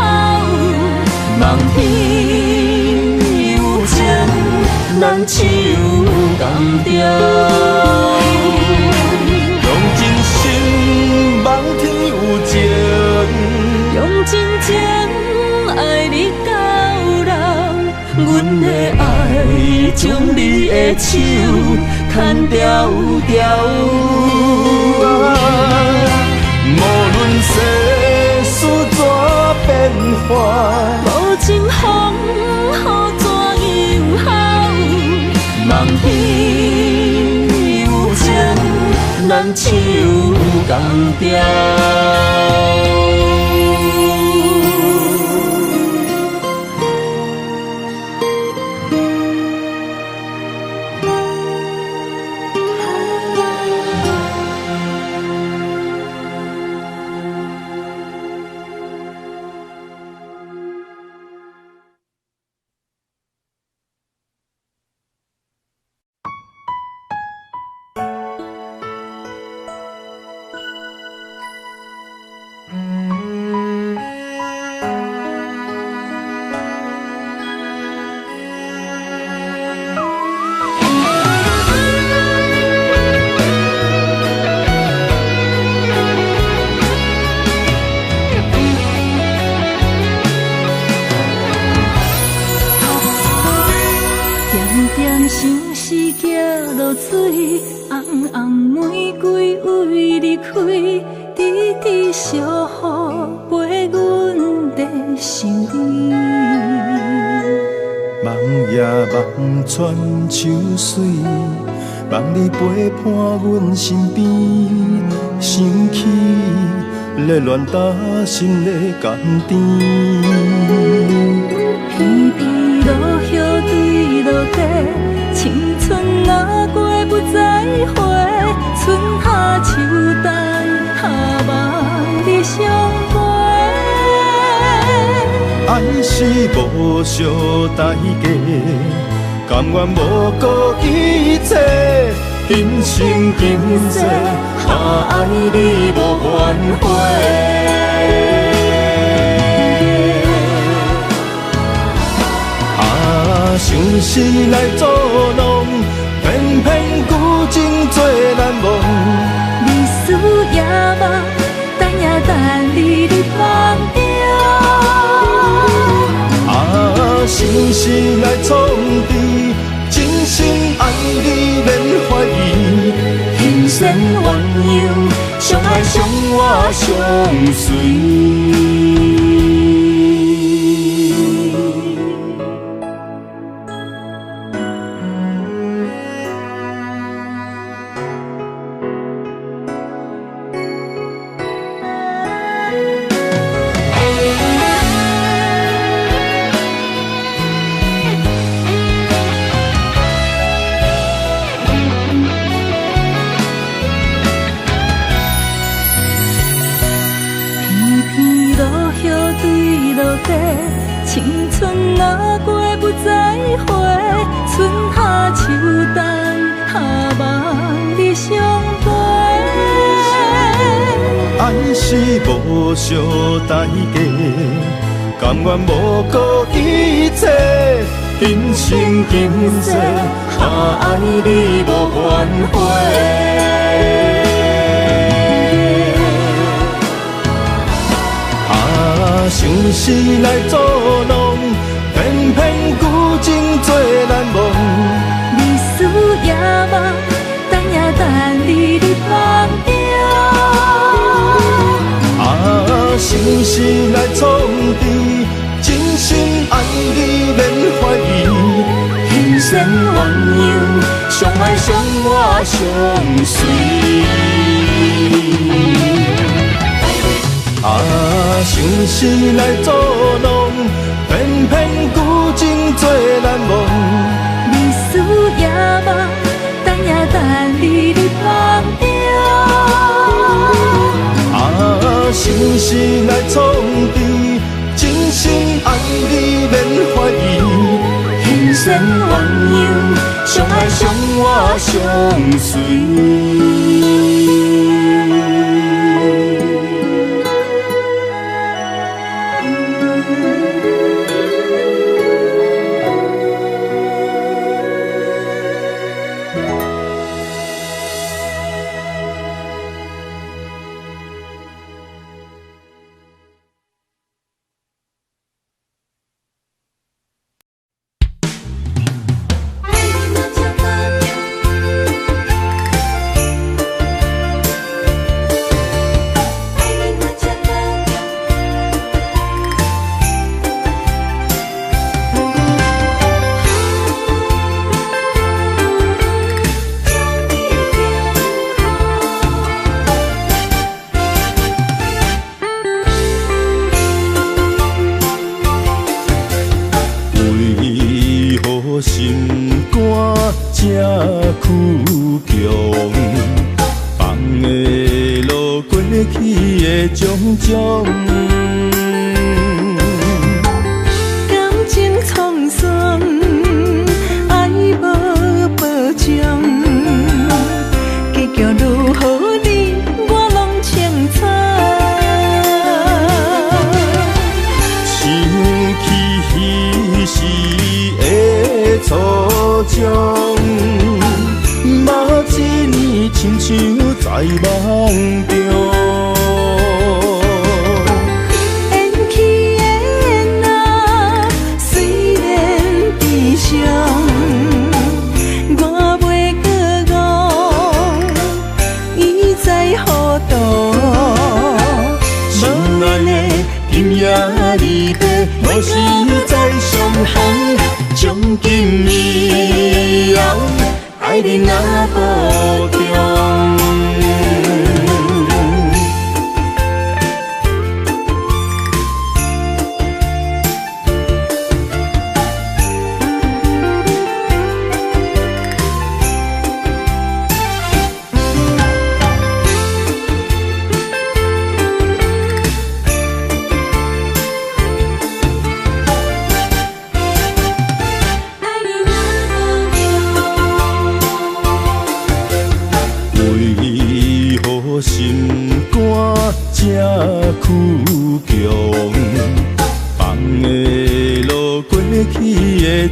梦天有情，咱手共调。用真心望天有情，用真情爱你到老。阮的爱将你的手牵条条。无论世事怎变化，无情风雨怎样好？梦天有情，咱手共调。水，红红玫瑰为你开，直直守护陪阮在想你。梦夜梦穿秋水，梦你陪伴阮身边，想起热恋打心的甘甜。片片落叶对落地，青春若过不再回，春夏秋冬下望你相陪。爱是无相代价，甘愿无顾一切，今生今世，怕爱你无怨悔。事来作弄，偏偏旧情做难忘。你思也梦，等也等你梦中。心事来创治，真心爱你免怀疑，幸善鸳鸯，相爱相活相随。青春若过不再回，春夏秋冬下望你相陪。爱是无相代价，甘愿无顾一切，今生今世，爱你无反悔。想事来作弄，偏偏旧情做难忘。你思也梦，等也等你梦中。心事来创治，真心爱你免怀疑，幸善鸳鸯，相爱相活相随。心事来作弄，偏偏旧情做难忘。你思也梦，等也等你梦中。心事来创治，真心爱你免怀疑，幸善鸳鸯，相爱相活相随。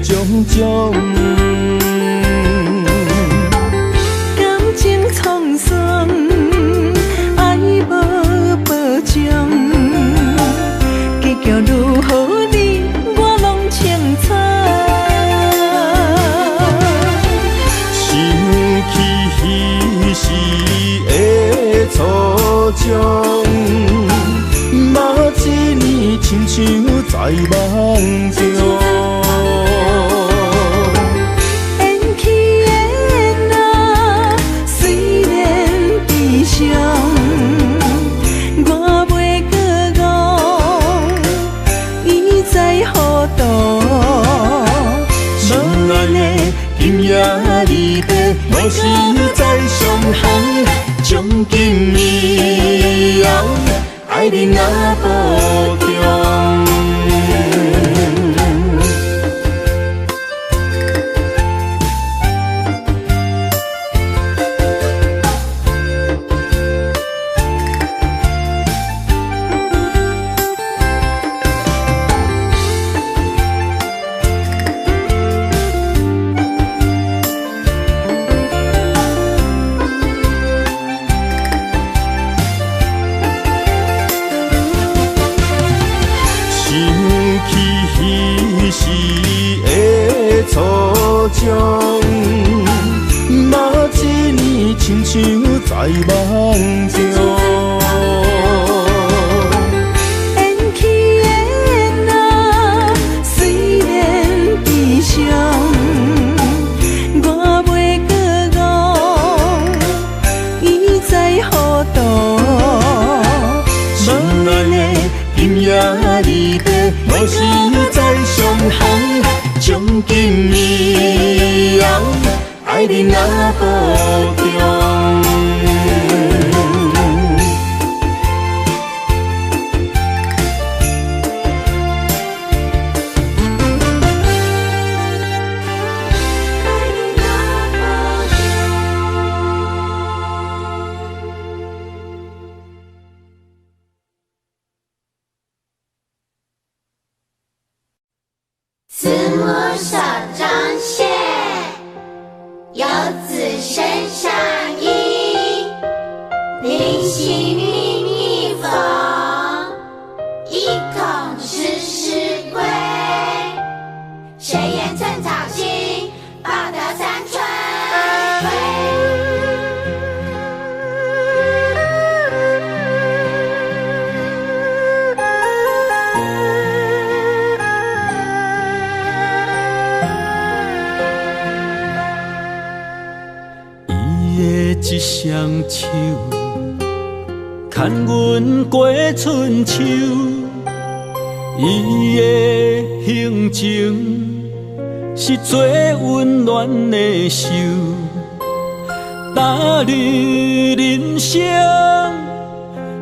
种种。感情沧桑，爱无保障，结局如何你我拢清楚。想起彼时的初衷，嘛一年亲像在梦中。缘起的那虽然悲伤，我袂搁误，伊在何度？心内的今夜离别，无时再相逢。从今以后，爱你若保重。初衷，嘛一年亲像在梦中。缘起的那虽然悲伤，我袂搁误，伊在何度？心内的今夜离别，无时再相逢。从今以后，爱你若保重。慈母手中线，游子身上衣。临行密密缝，意恐迟迟归。谁言寸草心，报得三春晖。一双手，牵阮过春秋。伊的行程是最温暖的手，踏入人生，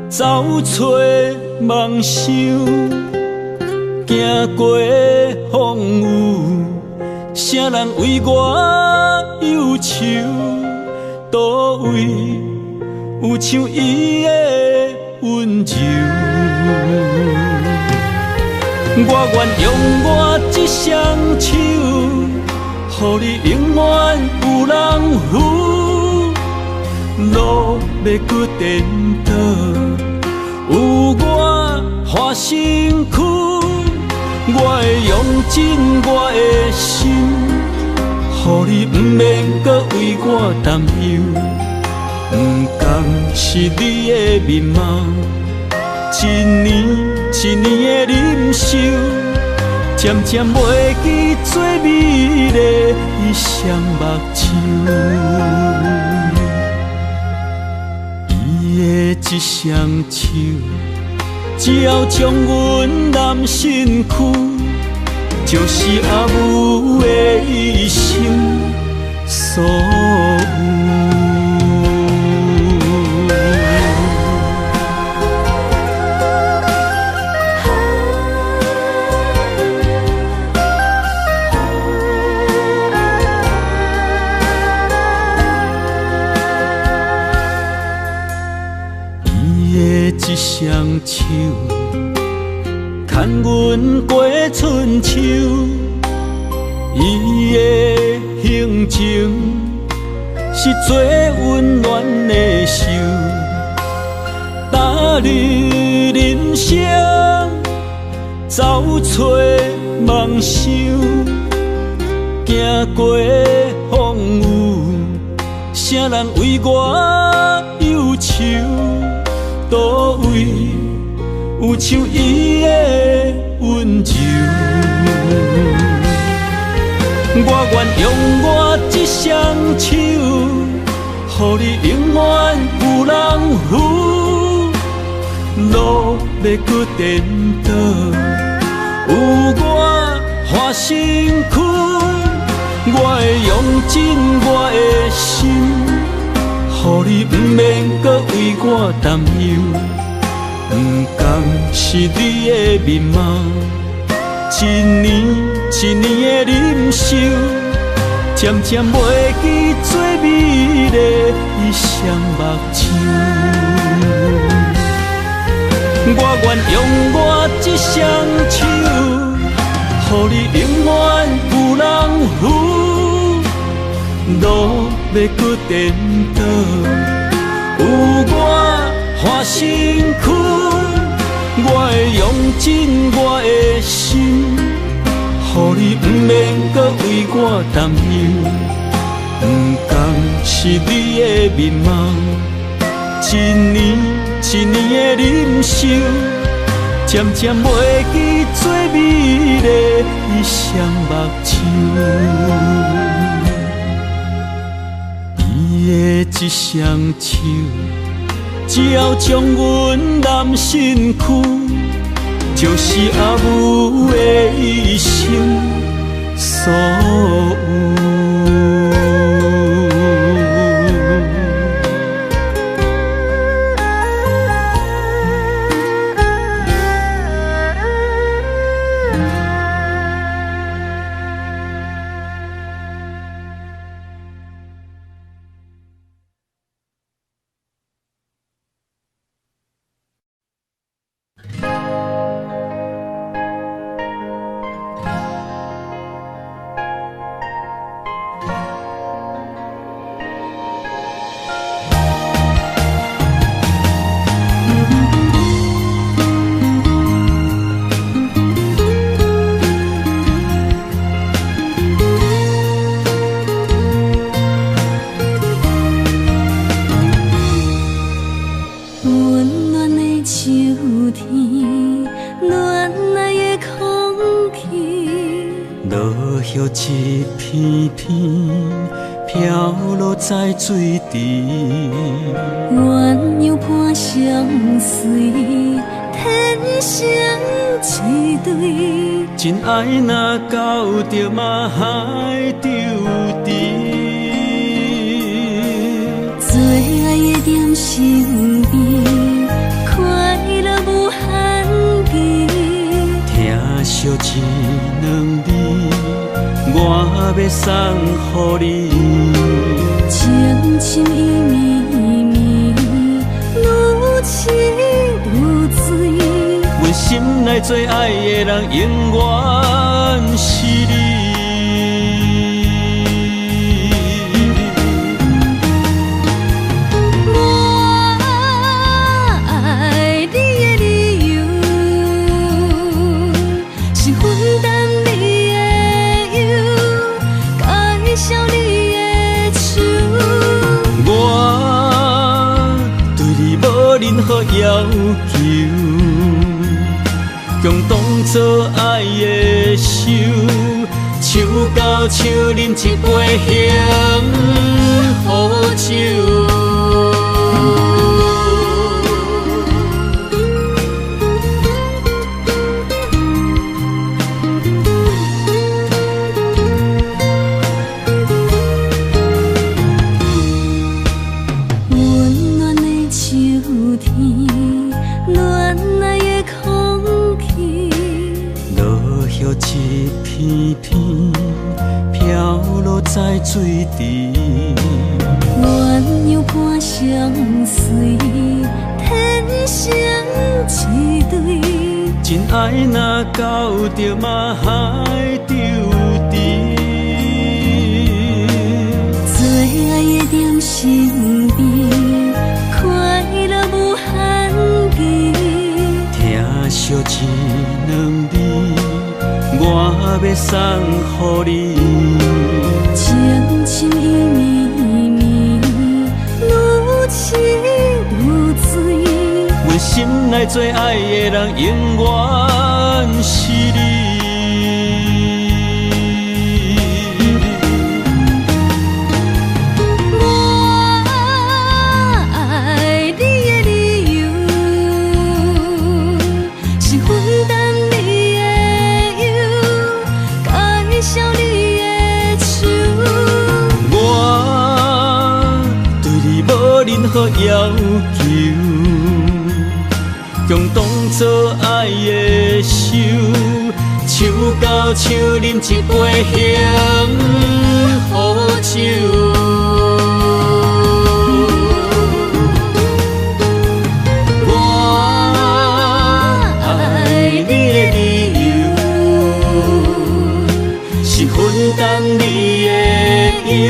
走出梦想，行过风雨，谁人为我忧愁？倒位有像伊的温柔？我愿用我这双手，予你永远有人扶。路要搁颠倒，有我换身躯。我会用尽我的心，予你不免搁为我担忧，不甘是你的面貌，一年一年的忍受，渐渐袂记最美丽的双目睭。伊的一双手，只要将阮揽身躯，就是阿母的一生所有。伊的一双手，牵阮过春秋。伊的行程是最温暖的手，踏入人生，走找梦想，行过风雨，啥人为我忧愁？倒位有像伊的温柔？我愿用我这双手，予你永远有人扶。路要搁颠倒，有我换身躯。我会用尽我的心，予你不免搁为我担忧。不甘是你的面貌，一年一年的忍受，渐渐袂记最美丽伊双目睭。我愿用我这双手，予你永远有人扶。路要搁颠倒，有我换身躯。我会用尽我的心，予你不免搁为我担忧。不甘是你的面貌，一年一年的忍受，渐渐袂记最美丽伊双目睭。伊的一双手，只要将阮揽身躯，就是阿母的一生所有。一片片飘落在水池，鸳鸯伴相随，天生一对。真爱若到着嘛海丢低，最爱的点身边，快乐无限期。听惜一两字，我要送予你。情深意绵绵，愈深愈醉。阮心内最爱的人，永远是你。任何要求，共当作爱的手，手到手饮一杯幸福酒。一片片飘落在水池，鸳鸯伴相随，天生一对。真爱若到着嘛海丢低。身边，快乐无限期。听惜一两字，我要送予你。情深意绵绵，愈痴愈醉。阮心内最爱的人，永远是你。任何要求，共当作爱的手，手到手饮一杯幸福酒。我爱你的理由，是分担你的忧，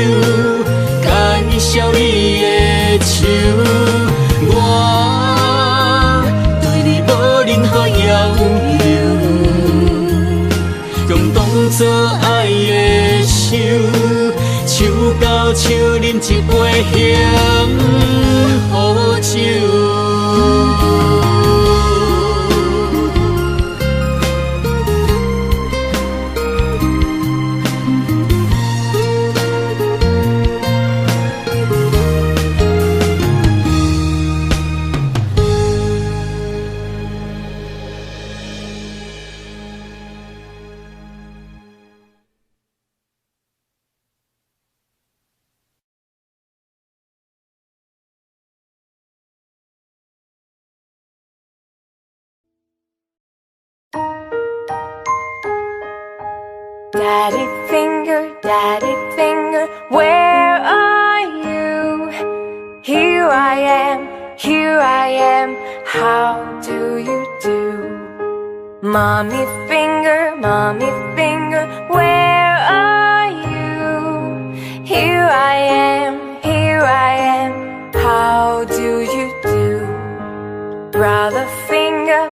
感谢你的。我对你无任何要求，共当作爱的手，手到手饮一杯幸福酒。Daddy finger, where are you? Here I am, how do you do? Mommy finger, where are you? Here I am, how do you do? Brother finger.